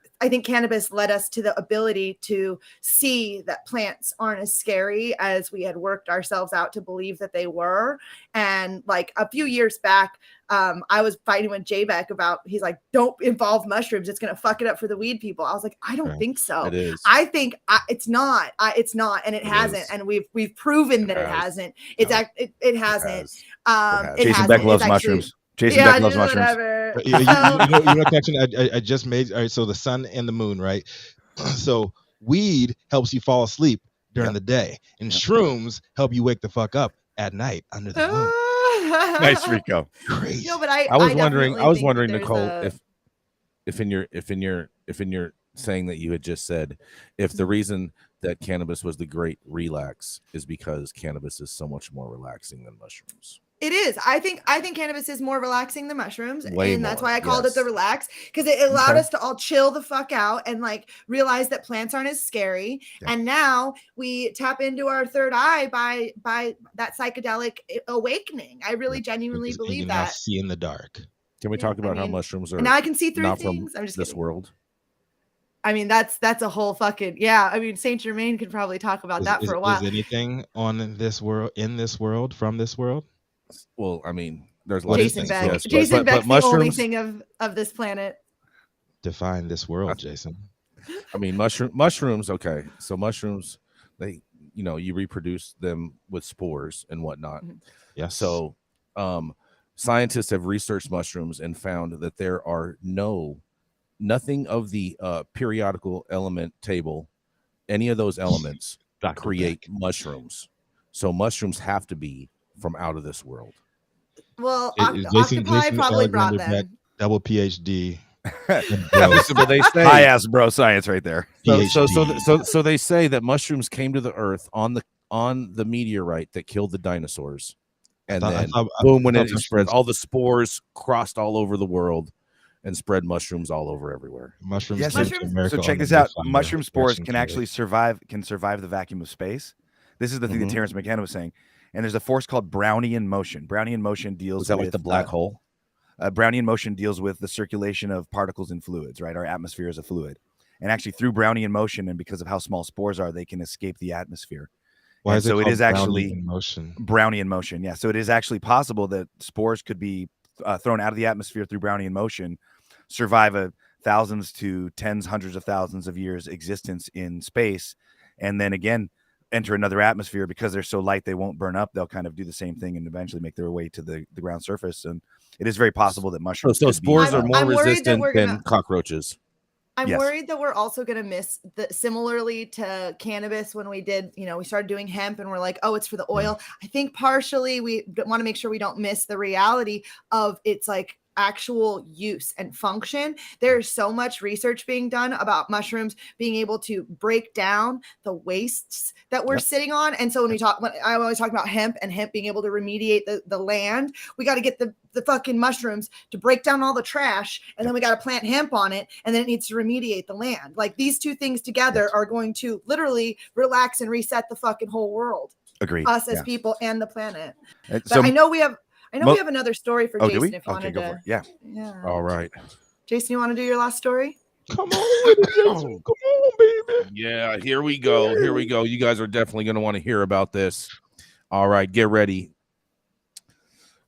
cannabis led us to the ability to see that plants aren't as scary as we had worked ourselves out to believe that they were. And like a few years back, I was fighting with Beck about, he's like, don't involve mushrooms. It's going to fuck it up for the weed people. I was like, I don't think so. It is. I think it's not. It's not. And it hasn't. Is. And we've proven that it hasn't. It hasn't. Jason Beck loves mushrooms. Jason Beck loves mushrooms. You know, connection I just made. All right, so the sun and the moon, right? So weed helps you fall asleep during the day, and shrooms help you wake the fuck up at night under the moon. Nice, Rico. Crazy. No, but I was wondering, Nicole, if in your saying that you had just said, if the reason that cannabis was the great relax is because cannabis is so much more relaxing than mushrooms. It is. I think cannabis is more relaxing than mushrooms. That's why I called it the relax, because it allowed us to all chill the fuck out and like realize that plants aren't as scary. Yeah. And now we tap into our third eye by that psychedelic awakening. I really genuinely believe that. See in the dark. Can we talk about how mushrooms are now I can see through not things. from I'm just this kidding. world? I mean, that's a whole fucking I mean, Saint Germain could probably talk about that for a while. Is anything on this world, in this world, from this world? Well, I mean, there's a lot Jason of Beck. things. Yes, Jason Beck's but mushrooms, the only thing of this planet. Define this world, Jason. I mean, mushrooms. Okay, so mushrooms, they, you reproduce them with spores and whatnot. Mm-hmm. Yes. So, scientists have researched mushrooms and found that there are nothing of the periodical element table, any of those elements create mushrooms. So mushrooms have to be from out of this world. Well, Jason probably brought them. Beck, double PhD. So they say high ass bro science right there. So they say that mushrooms came to the earth on the meteorite that killed the dinosaurs, and boom, when it spread, all the spores crossed all over the world and spread mushrooms all over everywhere. Mushrooms. Yes, so check this out. Mushroom spores can actually survive the vacuum of space. This is the thing that Terrence McKenna was saying. And there's a force called Brownian motion. Brownian motion deals with... Is that like the black hole? Brownian motion deals with the circulation of particles in fluids, right? Our atmosphere is a fluid. And actually through Brownian motion, and because of how small spores are, they can escape the atmosphere. Why is it it is actually Brownian motion? Brownian motion, yeah. So it is actually possible that spores could be thrown out of the atmosphere through Brownian motion, survive a thousands to tens, hundreds of thousands of years existence in space, and then again enter another atmosphere. Because they're so light they won't burn up, they'll kind of do the same thing and eventually make their way to the ground surface. And it is very possible that mushrooms spores are more resistant than cockroaches. I'm worried that we're also going to miss similarly to cannabis when we did, we started doing hemp and we're like, oh, it's for the oil. I think partially we want to make sure we don't miss the reality of it's like actual use and function. There's so much research being done about mushrooms being able to break down the wastes that we're sitting on. And so when I'm always talking about hemp and hemp being able to remediate the land, we got to get the fucking mushrooms to break down all the trash, and then we got to plant hemp on it, and then it needs to remediate the land. Like these two things together are going to literally relax and reset the fucking whole world. Agreed. Us as people and the planet. But so I know we have another story for Jason. If you wanted to, go for it. Yeah. All right. Jason, you want to do your last story? Come on with it, Jason. Come on, baby. Yeah, here we go. Here we go. You guys are definitely going to want to hear about this. All right, get ready.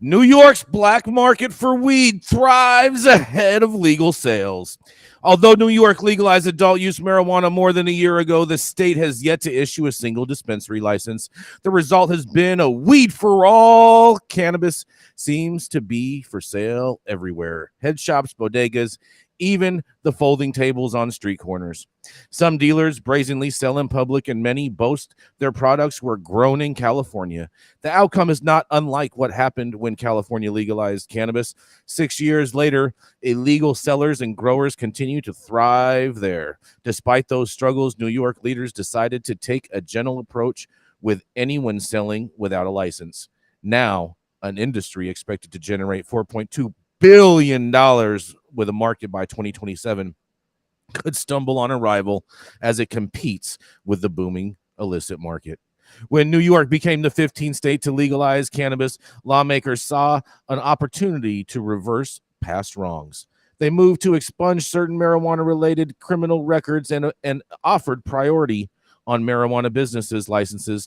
New York's black market for weed thrives ahead of legal sales. Although New York legalized adult use marijuana more than a year ago, the state has yet to issue a single dispensary license. The result has been a weed for all. Cannabis seems to be for sale everywhere. Head shops, bodegas, even the folding tables on street corners. Some dealers brazenly sell in public, and many boast their products were grown in California. The outcome is not unlike what happened when California legalized cannabis. 6 years later, illegal sellers and growers continue to thrive there. Despite those struggles, New York leaders decided to take a gentle approach with anyone selling without a license. Now, an industry expected to generate $4.2 billion with a market by 2027 could stumble on arrival as it competes with the booming illicit market. When New York became the 15th state to legalize cannabis, lawmakers saw an opportunity to reverse past wrongs. They moved to expunge certain marijuana-related criminal records and offered priority on marijuana businesses' licenses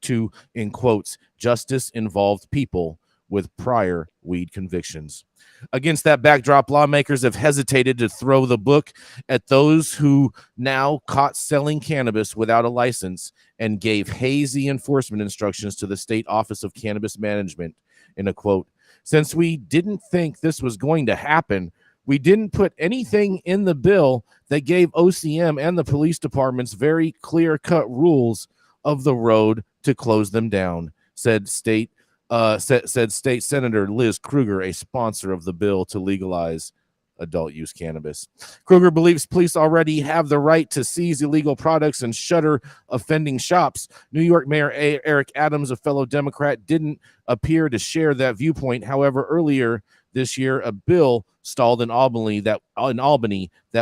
to, in quotes, justice-involved people with prior weed convictions. Against that backdrop, lawmakers have hesitated to throw the book at those who now caught selling cannabis without a license and gave hazy enforcement instructions to the State Office of Cannabis Management in a quote, "Since we didn't think this was going to happen, we didn't put anything in the bill that gave OCM and the police departments very clear-cut rules of the road to close them down," said State Senator Liz Kruger, a sponsor of the bill to legalize adult use cannabis. Kruger believes police already have the right to seize illegal products and shutter offending shops. New York Mayor Eric Adams, a fellow Democrat, didn't appear to share that viewpoint. However, earlier this year, a bill stalled in Albany that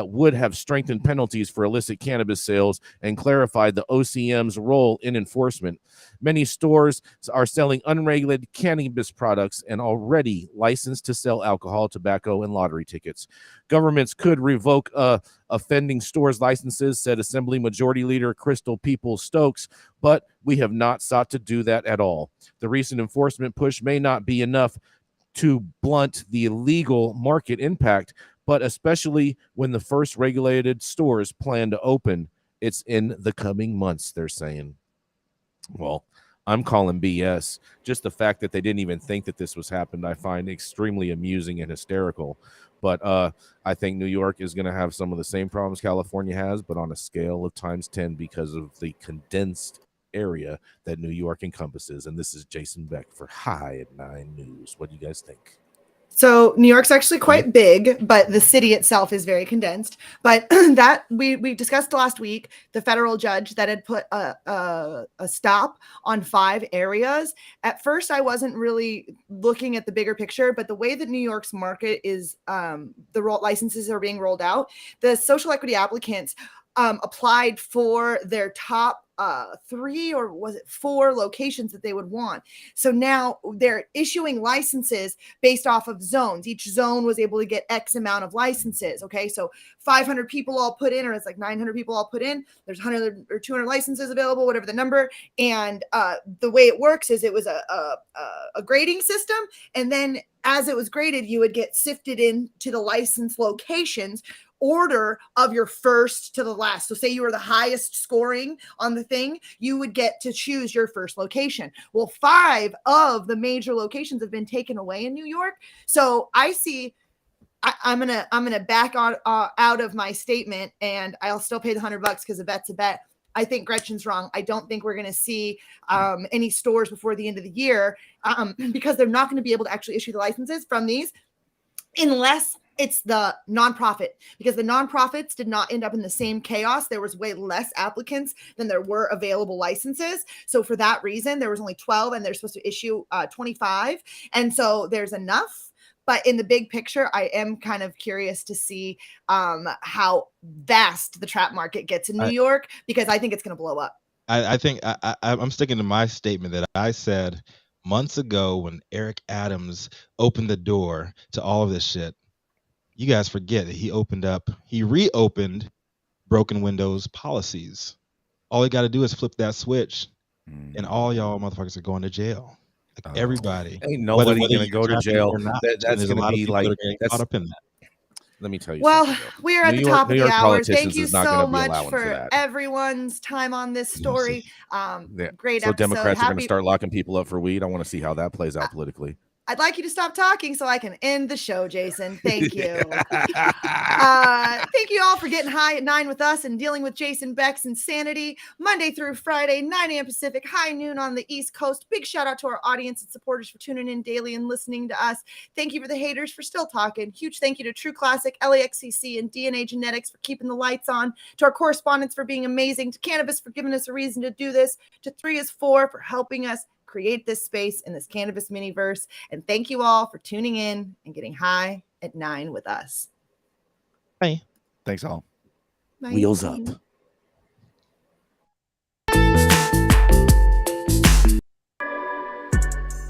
would have strengthened penalties for illicit cannabis sales and clarified the OCM's role in enforcement. Many stores are selling unregulated cannabis products and already licensed to sell alcohol, tobacco, and lottery tickets. Governments could revoke offending stores' licenses, said Assembly Majority Leader Crystal Peoples-Stokes, but we have not sought to do that at all. The recent enforcement push may not be enough to blunt the illegal market impact, but especially when the first regulated stores plan to open. It's in the coming months, they're saying. Well, I'm calling BS. Just the fact that they didn't even think that this was happening, I find extremely amusing and hysterical. But I think New York is going to have some of the same problems California has, but on a scale of times 10 because of the condensed area that New York encompasses. And this is Jason Beck for High at 9 News. What do you guys think? So New York's actually quite big, but the city itself is very condensed. But that we discussed last week, the federal judge that had put a stop on 5 areas. At first, I wasn't really looking at the bigger picture, but the way that New York's market is, licenses are being rolled out, the social equity applicants applied for their top 3 or was it 4 locations that they would want. So now they're issuing licenses based off of zones. Each zone was able to get X amount of licenses. Okay. So 500 people all put in, or it's like 900 people all put in. There's 100 or 200 licenses available, whatever the number. And the way it works is it was a grading system. And then as it was graded, you would get sifted into the license locations order of your first to the last. So say you were the highest scoring on the thing, you would get to choose your first location. Well, 5 of the major locations have been taken away in New York. So I see I'm gonna back on out of my statement, and I'll still pay the $100 because a bet's a bet. I think Gretchen's wrong. I don't think we're going to see any stores before the end of the year because they're not going to be able to actually issue the licenses from these unless it's the nonprofit, because the nonprofits did not end up in the same chaos. There was way less applicants than there were available licenses. So for that reason, there was only 12 and they're supposed to issue 25. And so there's enough. But in the big picture, I am kind of curious to see how vast the trap market gets in New York, because I think it's going to blow up. I think I'm sticking to my statement that I said months ago when Eric Adams opened the door to all of this shit. You guys forget that he reopened broken windows policies. All you got to do is flip that switch, and all y'all motherfuckers are going to jail. Like everybody, ain't nobody gonna go to jail. That's gonna be like caught up in that. Let me tell you. Well, we are at the top of the hour. Thank you so much for that. everyone's time on this story. Great so episode. Democrats are going to start locking people up for weed. I want to see how that plays out politically. I'd like you to stop talking so I can end the show, Jason. Thank you. Thank you all for getting high at 9 with us and dealing with Jason Beck's insanity Monday through Friday, 9 a.m. Pacific, high noon on the East Coast. Big shout out to our audience and supporters for tuning in daily and listening to us. Thank you for the haters for still talking. Huge thank you to True Classic, LAXCC, and DNA Genetics for keeping the lights on. To our correspondents for being amazing. To Cannabis for giving us a reason to do this. To 3 is 4 for helping us create this space in this cannabis miniverse. And thank you all for tuning in and getting high at 9 with us. Bye. Thanks all. Bye. Wheels up.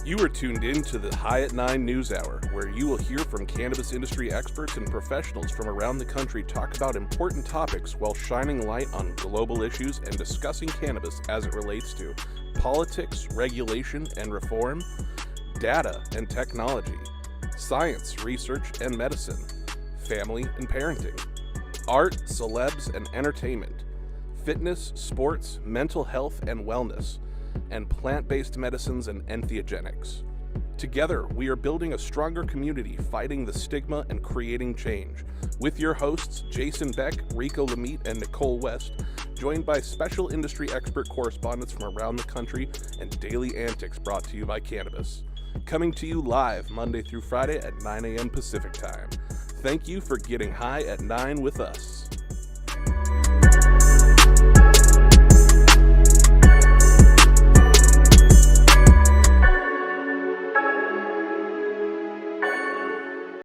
You are tuned in to the High at 9 News Hour, where you will hear from cannabis industry experts and professionals from around the country talk about important topics while shining light on global issues and discussing cannabis as it relates to politics, regulation and reform, data and technology, science, research and medicine, family and parenting, art, celebs and entertainment, fitness, sports, mental health and wellness, and plant-based medicines and enthogenics. Together, we are building a stronger community, fighting the stigma and creating change. With your hosts, Jason Beck, Rico Lamitte, and Nicole West, joined by special industry expert correspondents from around the country and daily antics brought to you by Cannabis. Coming to you live Monday through Friday at 9 a.m. Pacific Time. Thank you for getting high at 9 with us.